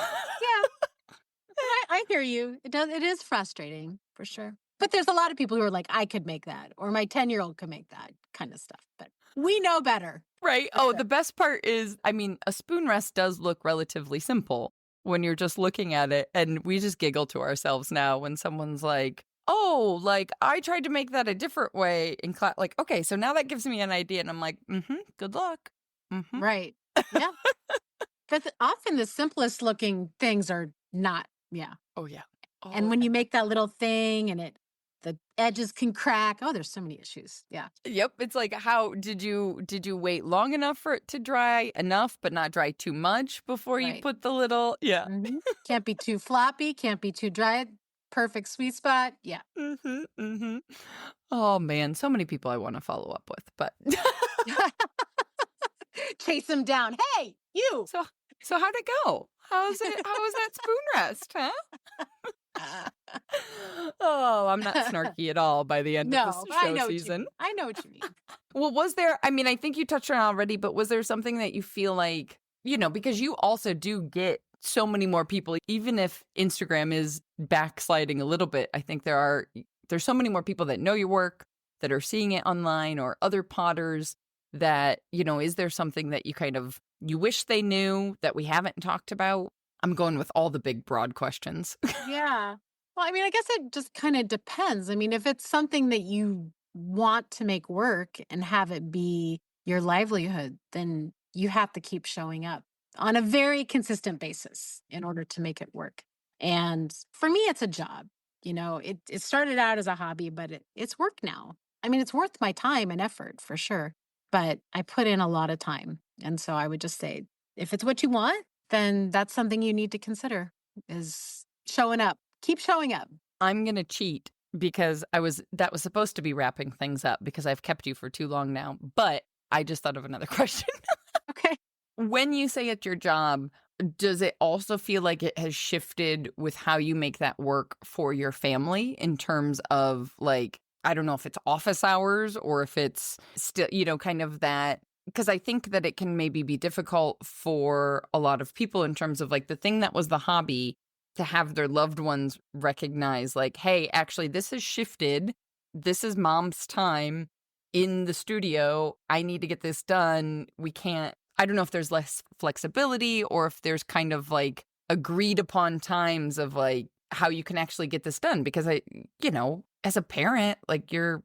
I hear you. It is frustrating for sure. But there's a lot of people who are like, I could make that, or my 10-year-old could make that kind of stuff. But we know better. Right. For Oh, sure. the best part is, a spoon rest does look relatively simple when you're just looking at it. And we just giggle to ourselves now when someone's like, oh, like I tried to make that a different way in class. Like, okay, so now that gives me an idea. And I'm like, good luck. Right. Yeah. Because often the simplest looking things are not. Yeah. Oh, yeah. And Oh, when you make that little thing and the edges can crack. Oh, there's so many issues. Yeah. yep. It's like, how did you wait long enough for it to dry enough, but not dry too much before you Right. put the little, yeah. Can't be too floppy. Can't be too dry. Perfect sweet spot. Yeah. Oh, man. So many people I want to follow up with, but. Chase them down. Hey, you. So how'd it go? How was that spoon rest, huh? Oh, I'm not snarky at all by the end of No, this I show know season. I know what you mean. Well, was there, I think you touched on it already, but was there something that you feel like, because you also do get so many more people, even if Instagram is backsliding a little bit, I think there's so many more people that know your work, that are seeing it online, or other potters that, is there something that you wish they knew that we haven't talked about? I'm going with all the big broad questions. Yeah. Well, I guess it just kind of depends. If it's something that you want to make work and have it be your livelihood, then you have to keep showing up on a very consistent basis in order to make it work. And for me, it's a job. It started out as a hobby, but it's work now. It's worth my time and effort for sure, but I put in a lot of time. And so I would just say, if it's what you want, then that's something you need to consider is showing up. Keep showing up. I'm going to cheat because that was supposed to be wrapping things up because I've kept you for too long now, but I just thought of another question. Okay. When you say it's your job, does it also feel like it has shifted with how you make that work for your family in terms of like, I don't know if it's office hours or if it's still, kind of that, because I think that it can maybe be difficult for a lot of people in terms of like the thing that was the hobby to have their loved ones recognize like, hey, actually, this has shifted. This is mom's time in the studio. I need to get this done. I don't know if there's less flexibility or if there's kind of like agreed upon times of like how you can actually get this done. Because as a parent, like you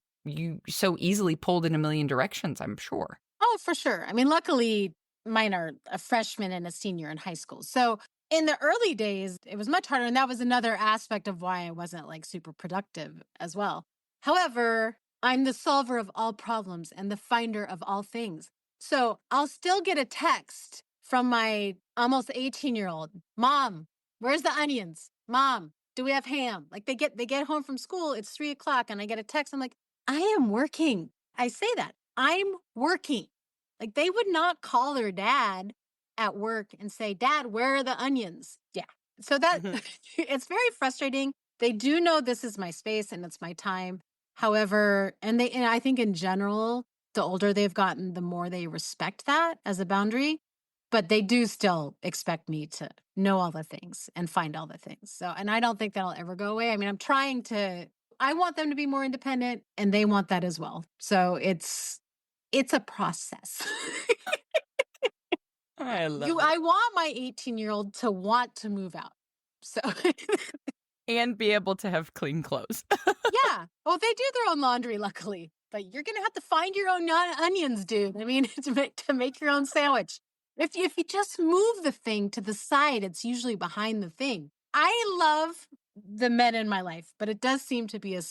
so easily pulled in a million directions, I'm sure. Oh, for sure. Luckily, mine are a freshman and a senior in high school. So in the early days, it was much harder. And that was another aspect of why I wasn't like super productive as well. However, I'm the solver of all problems and the finder of all things. So I'll still get a text from my almost 18-year-old. Mom, where's the onions? Mom, do we have ham? Like they get home from school, it's 3:00 and I get a text. I'm like, I am working. I say that. I'm working. Like they would not call their dad at work and say, Dad, where are the onions? Yeah. So that it's very frustrating. They do know this is my space and it's my time. However, and I think in general, the older they've gotten, the more they respect that as a boundary. But they do still expect me to know all the things and find all the things. So, and I don't think that'll ever go away. I want them to be more independent and they want that as well. So it's a process. I love it. I want my 18-year-old to want to move out. So and be able to have clean clothes. yeah. Well, they do their own laundry, luckily. But you're going to have to find your own onions, dude. To make your own sandwich. If you just move the thing to the side, it's usually behind the thing. I love the men in my life, but it does seem to be a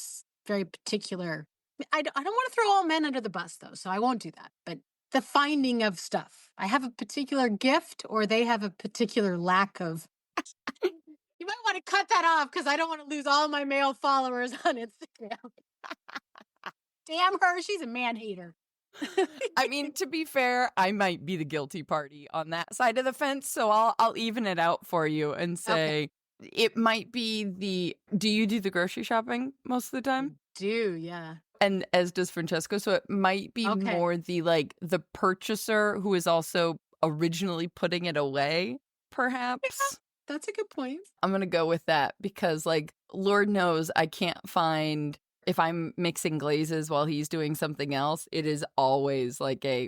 very particular. I don't want to throw all men under the bus, though, so I won't do that. But the finding of stuff. I have a particular gift, or they have a particular lack of. You might want to cut that off because I don't want to lose all my male followers on Instagram. Damn her, she's a man hater. I mean, to be fair, I might be the guilty party on that side of the fence, so I'll even it out for you and say it might be do you do the grocery shopping most of the time? Do, yeah. And as does Francesco, so it might be more the purchaser who is also originally putting it away, perhaps. Yeah, that's a good point. I'm going to go with that because, Lord knows I can't find, if I'm mixing glazes while he's doing something else, it is always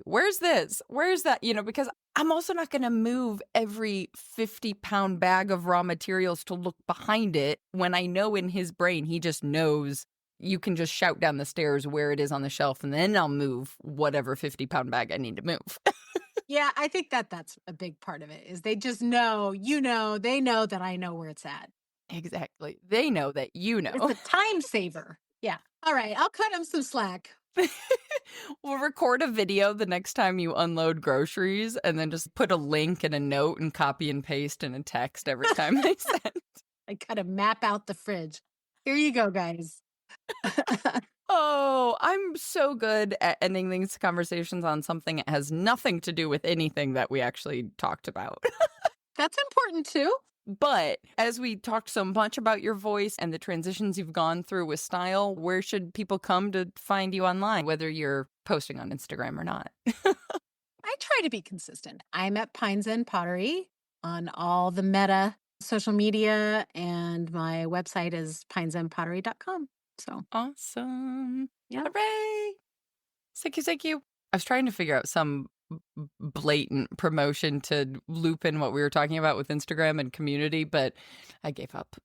where's this? Where's that? Because I'm also not going to move every 50-pound bag of raw materials to look behind it when I know in his brain he just knows you can just shout down the stairs where it is on the shelf and then I'll move whatever 50-pound bag I need to move. Yeah, I think that's a big part of it is they just know, they know that I know where it's at. Exactly. They know that you know. It's a time saver. Yeah. All right. I'll cut him some slack. We'll record a video the next time you unload groceries and then just put a link and a note and copy and paste in a text every time they send. I gotta map out the fridge. Here you go, guys. Oh, I'm so good at ending these conversations on something that has nothing to do with anything that we actually talked about. That's important too. But as we talked so much about your voice and the transitions you've gone through with style, where should people come to find you online, whether you're posting on Instagram or not? I try to be consistent. I'm at Pines End Pottery on all the Meta social media, and my website is pinesendpottery.com. So awesome. Yeah. Hooray. Thank you. I was trying to figure out some blatant promotion to loop in what we were talking about with Instagram and community, but I gave up.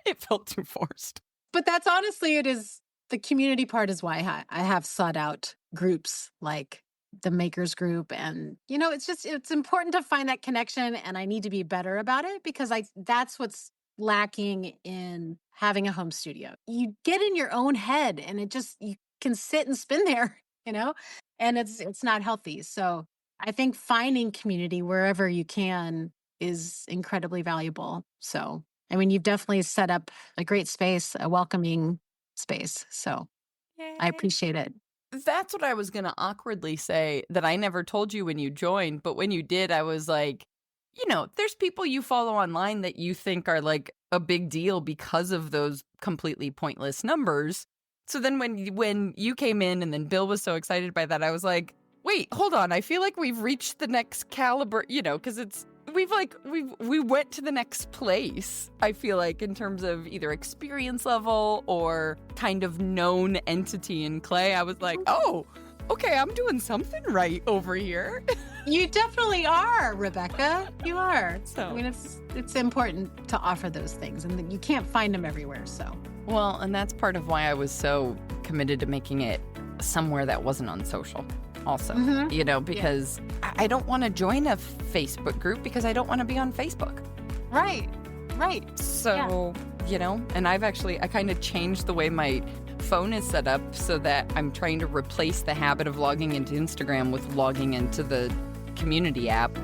It felt too forced. But that's honestly, it is the community part is why I have sought out groups like the makers group. And, it's important to find that connection, and I need to be better about it because that's what's lacking in having a home studio. You get in your own head and you can sit and spin there, and it's not healthy. So I think finding community wherever you can is incredibly valuable. So, I mean, you've definitely set up a great space, a welcoming space. So Yay. I appreciate it. That's what I was going to awkwardly say that I never told you when you joined, but when you did, I was like, there's people you follow online that you think are a big deal because of those completely pointless numbers. So then when you came in and then Bill was so excited by that, I was like, wait, hold on. I feel like we've reached the next caliber, because we went to the next place. I feel like in terms of either experience level or kind of known entity in clay, I was like, oh, okay, I'm doing something right over here. You definitely are, Rebecca. You are. So, I mean, it's important to offer those things, and you can't find them everywhere. So, well, and that's part of why I was so committed to making it somewhere that wasn't on social. Also, because I don't want to join a Facebook group because I don't want to be on Facebook. Right. So, and I kind of changed the way my phone is set up so that I'm trying to replace the habit of logging into Instagram with logging into the community app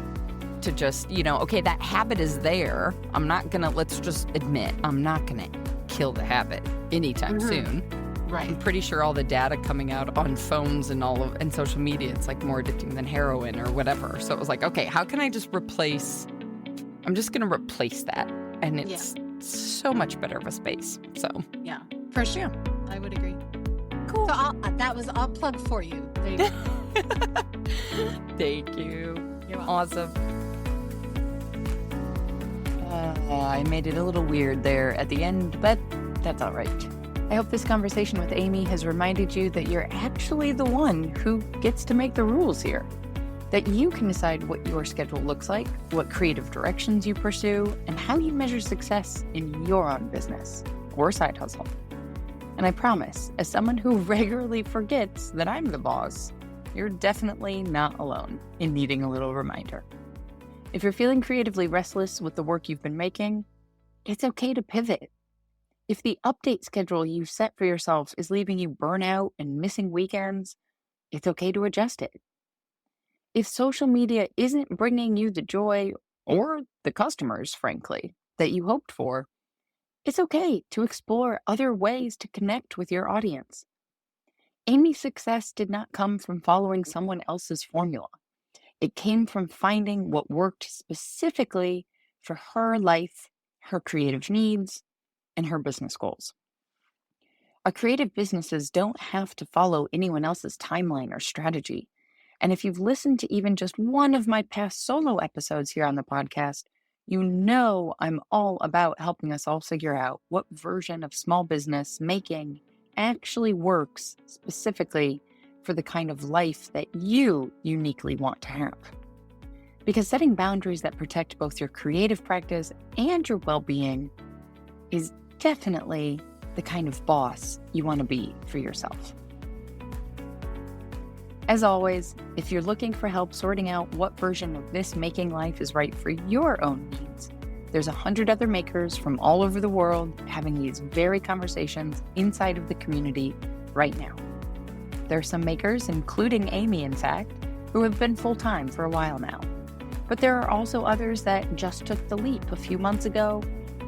to just, okay, that habit is there. Let's just admit, I'm not going to kill the habit anytime soon. Right. I'm pretty sure all the data coming out on phones and and social media, it's more addicting than heroin or whatever. So it was okay, how can I just I'm just going to replace that. And it's so much better of a space. So yeah, for sure. Yeah. I would agree. Cool. So I'll plug for you. There you go. Thank you. You're welcome. Awesome. I made it a little weird there at the end, but that's all right. I hope this conversation with Amy has reminded you that you're actually the one who gets to make the rules here. That you can decide what your schedule looks like, what creative directions you pursue, and how you measure success in your own business or side hustle. And I promise, as someone who regularly forgets that I'm the boss, you're definitely not alone in needing a little reminder. If you're feeling creatively restless with the work you've been making, it's okay to pivot. If the update schedule you set for yourself is leaving you burnout and missing weekends, it's okay to adjust it. If social media isn't bringing you the joy or the customers, frankly, that you hoped for, it's okay to explore other ways to connect with your audience. Amy's success did not come from following someone else's formula. It came from finding what worked specifically for her life, her creative needs, and her business goals. Our creative businesses don't have to follow anyone else's timeline or strategy. And if you've listened to even just one of my past solo episodes here on the podcast, you know I'm all about helping us all figure out what version of small business making actually works specifically for the kind of life that you uniquely want to have. Because setting boundaries that protect both your creative practice and your well-being is definitely the kind of boss you want to be for yourself. As always, if you're looking for help sorting out what version of this making life is right for your own needs, there's 100 other makers from all over the world having these very conversations inside of the community right now. There are some makers, including Amy in fact, who have been full-time for a while now. But there are also others that just took the leap a few months ago,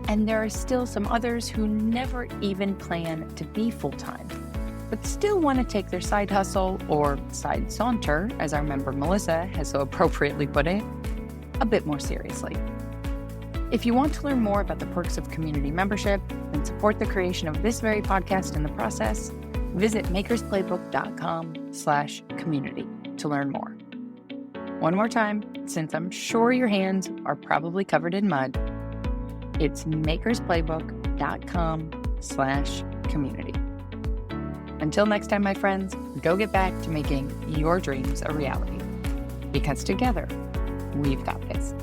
and there are still some others who never even plan to be full-time, but still want to take their side hustle, or side saunter, as our member Melissa has so appropriately put it, a bit more seriously. If you want to learn more about the perks of community membership and support the creation of this very podcast in the process, visit makersplaybook.com/community to learn more. One more time, since I'm sure your hands are probably covered in mud, it's makersplaybook.com/community. Until next time, my friends, go get back to making your dreams a reality. Because together, we've got this.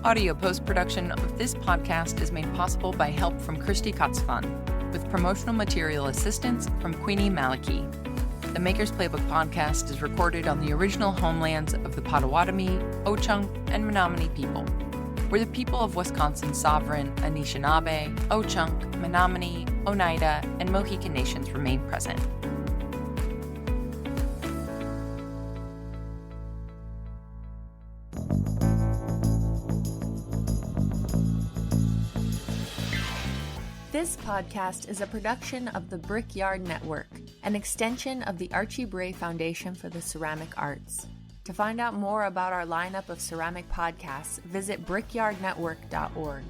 Audio post-production of this podcast is made possible by help from Christy Kotzfan, with promotional material assistance from Queenie Maliki. The Maker's Playbook podcast is recorded on the original homelands of the Potawatomi, Ho-Chunk, and Menominee people, where the people of Wisconsin's sovereign Anishinaabe, Ho-Chunk, Menominee, Oneida, and Mohican nations remain present. This podcast is a production of the Brickyard Network, an extension of the Archie Bray Foundation for the Ceramic Arts. To find out more about our lineup of ceramic podcasts, visit brickyardnetwork.org.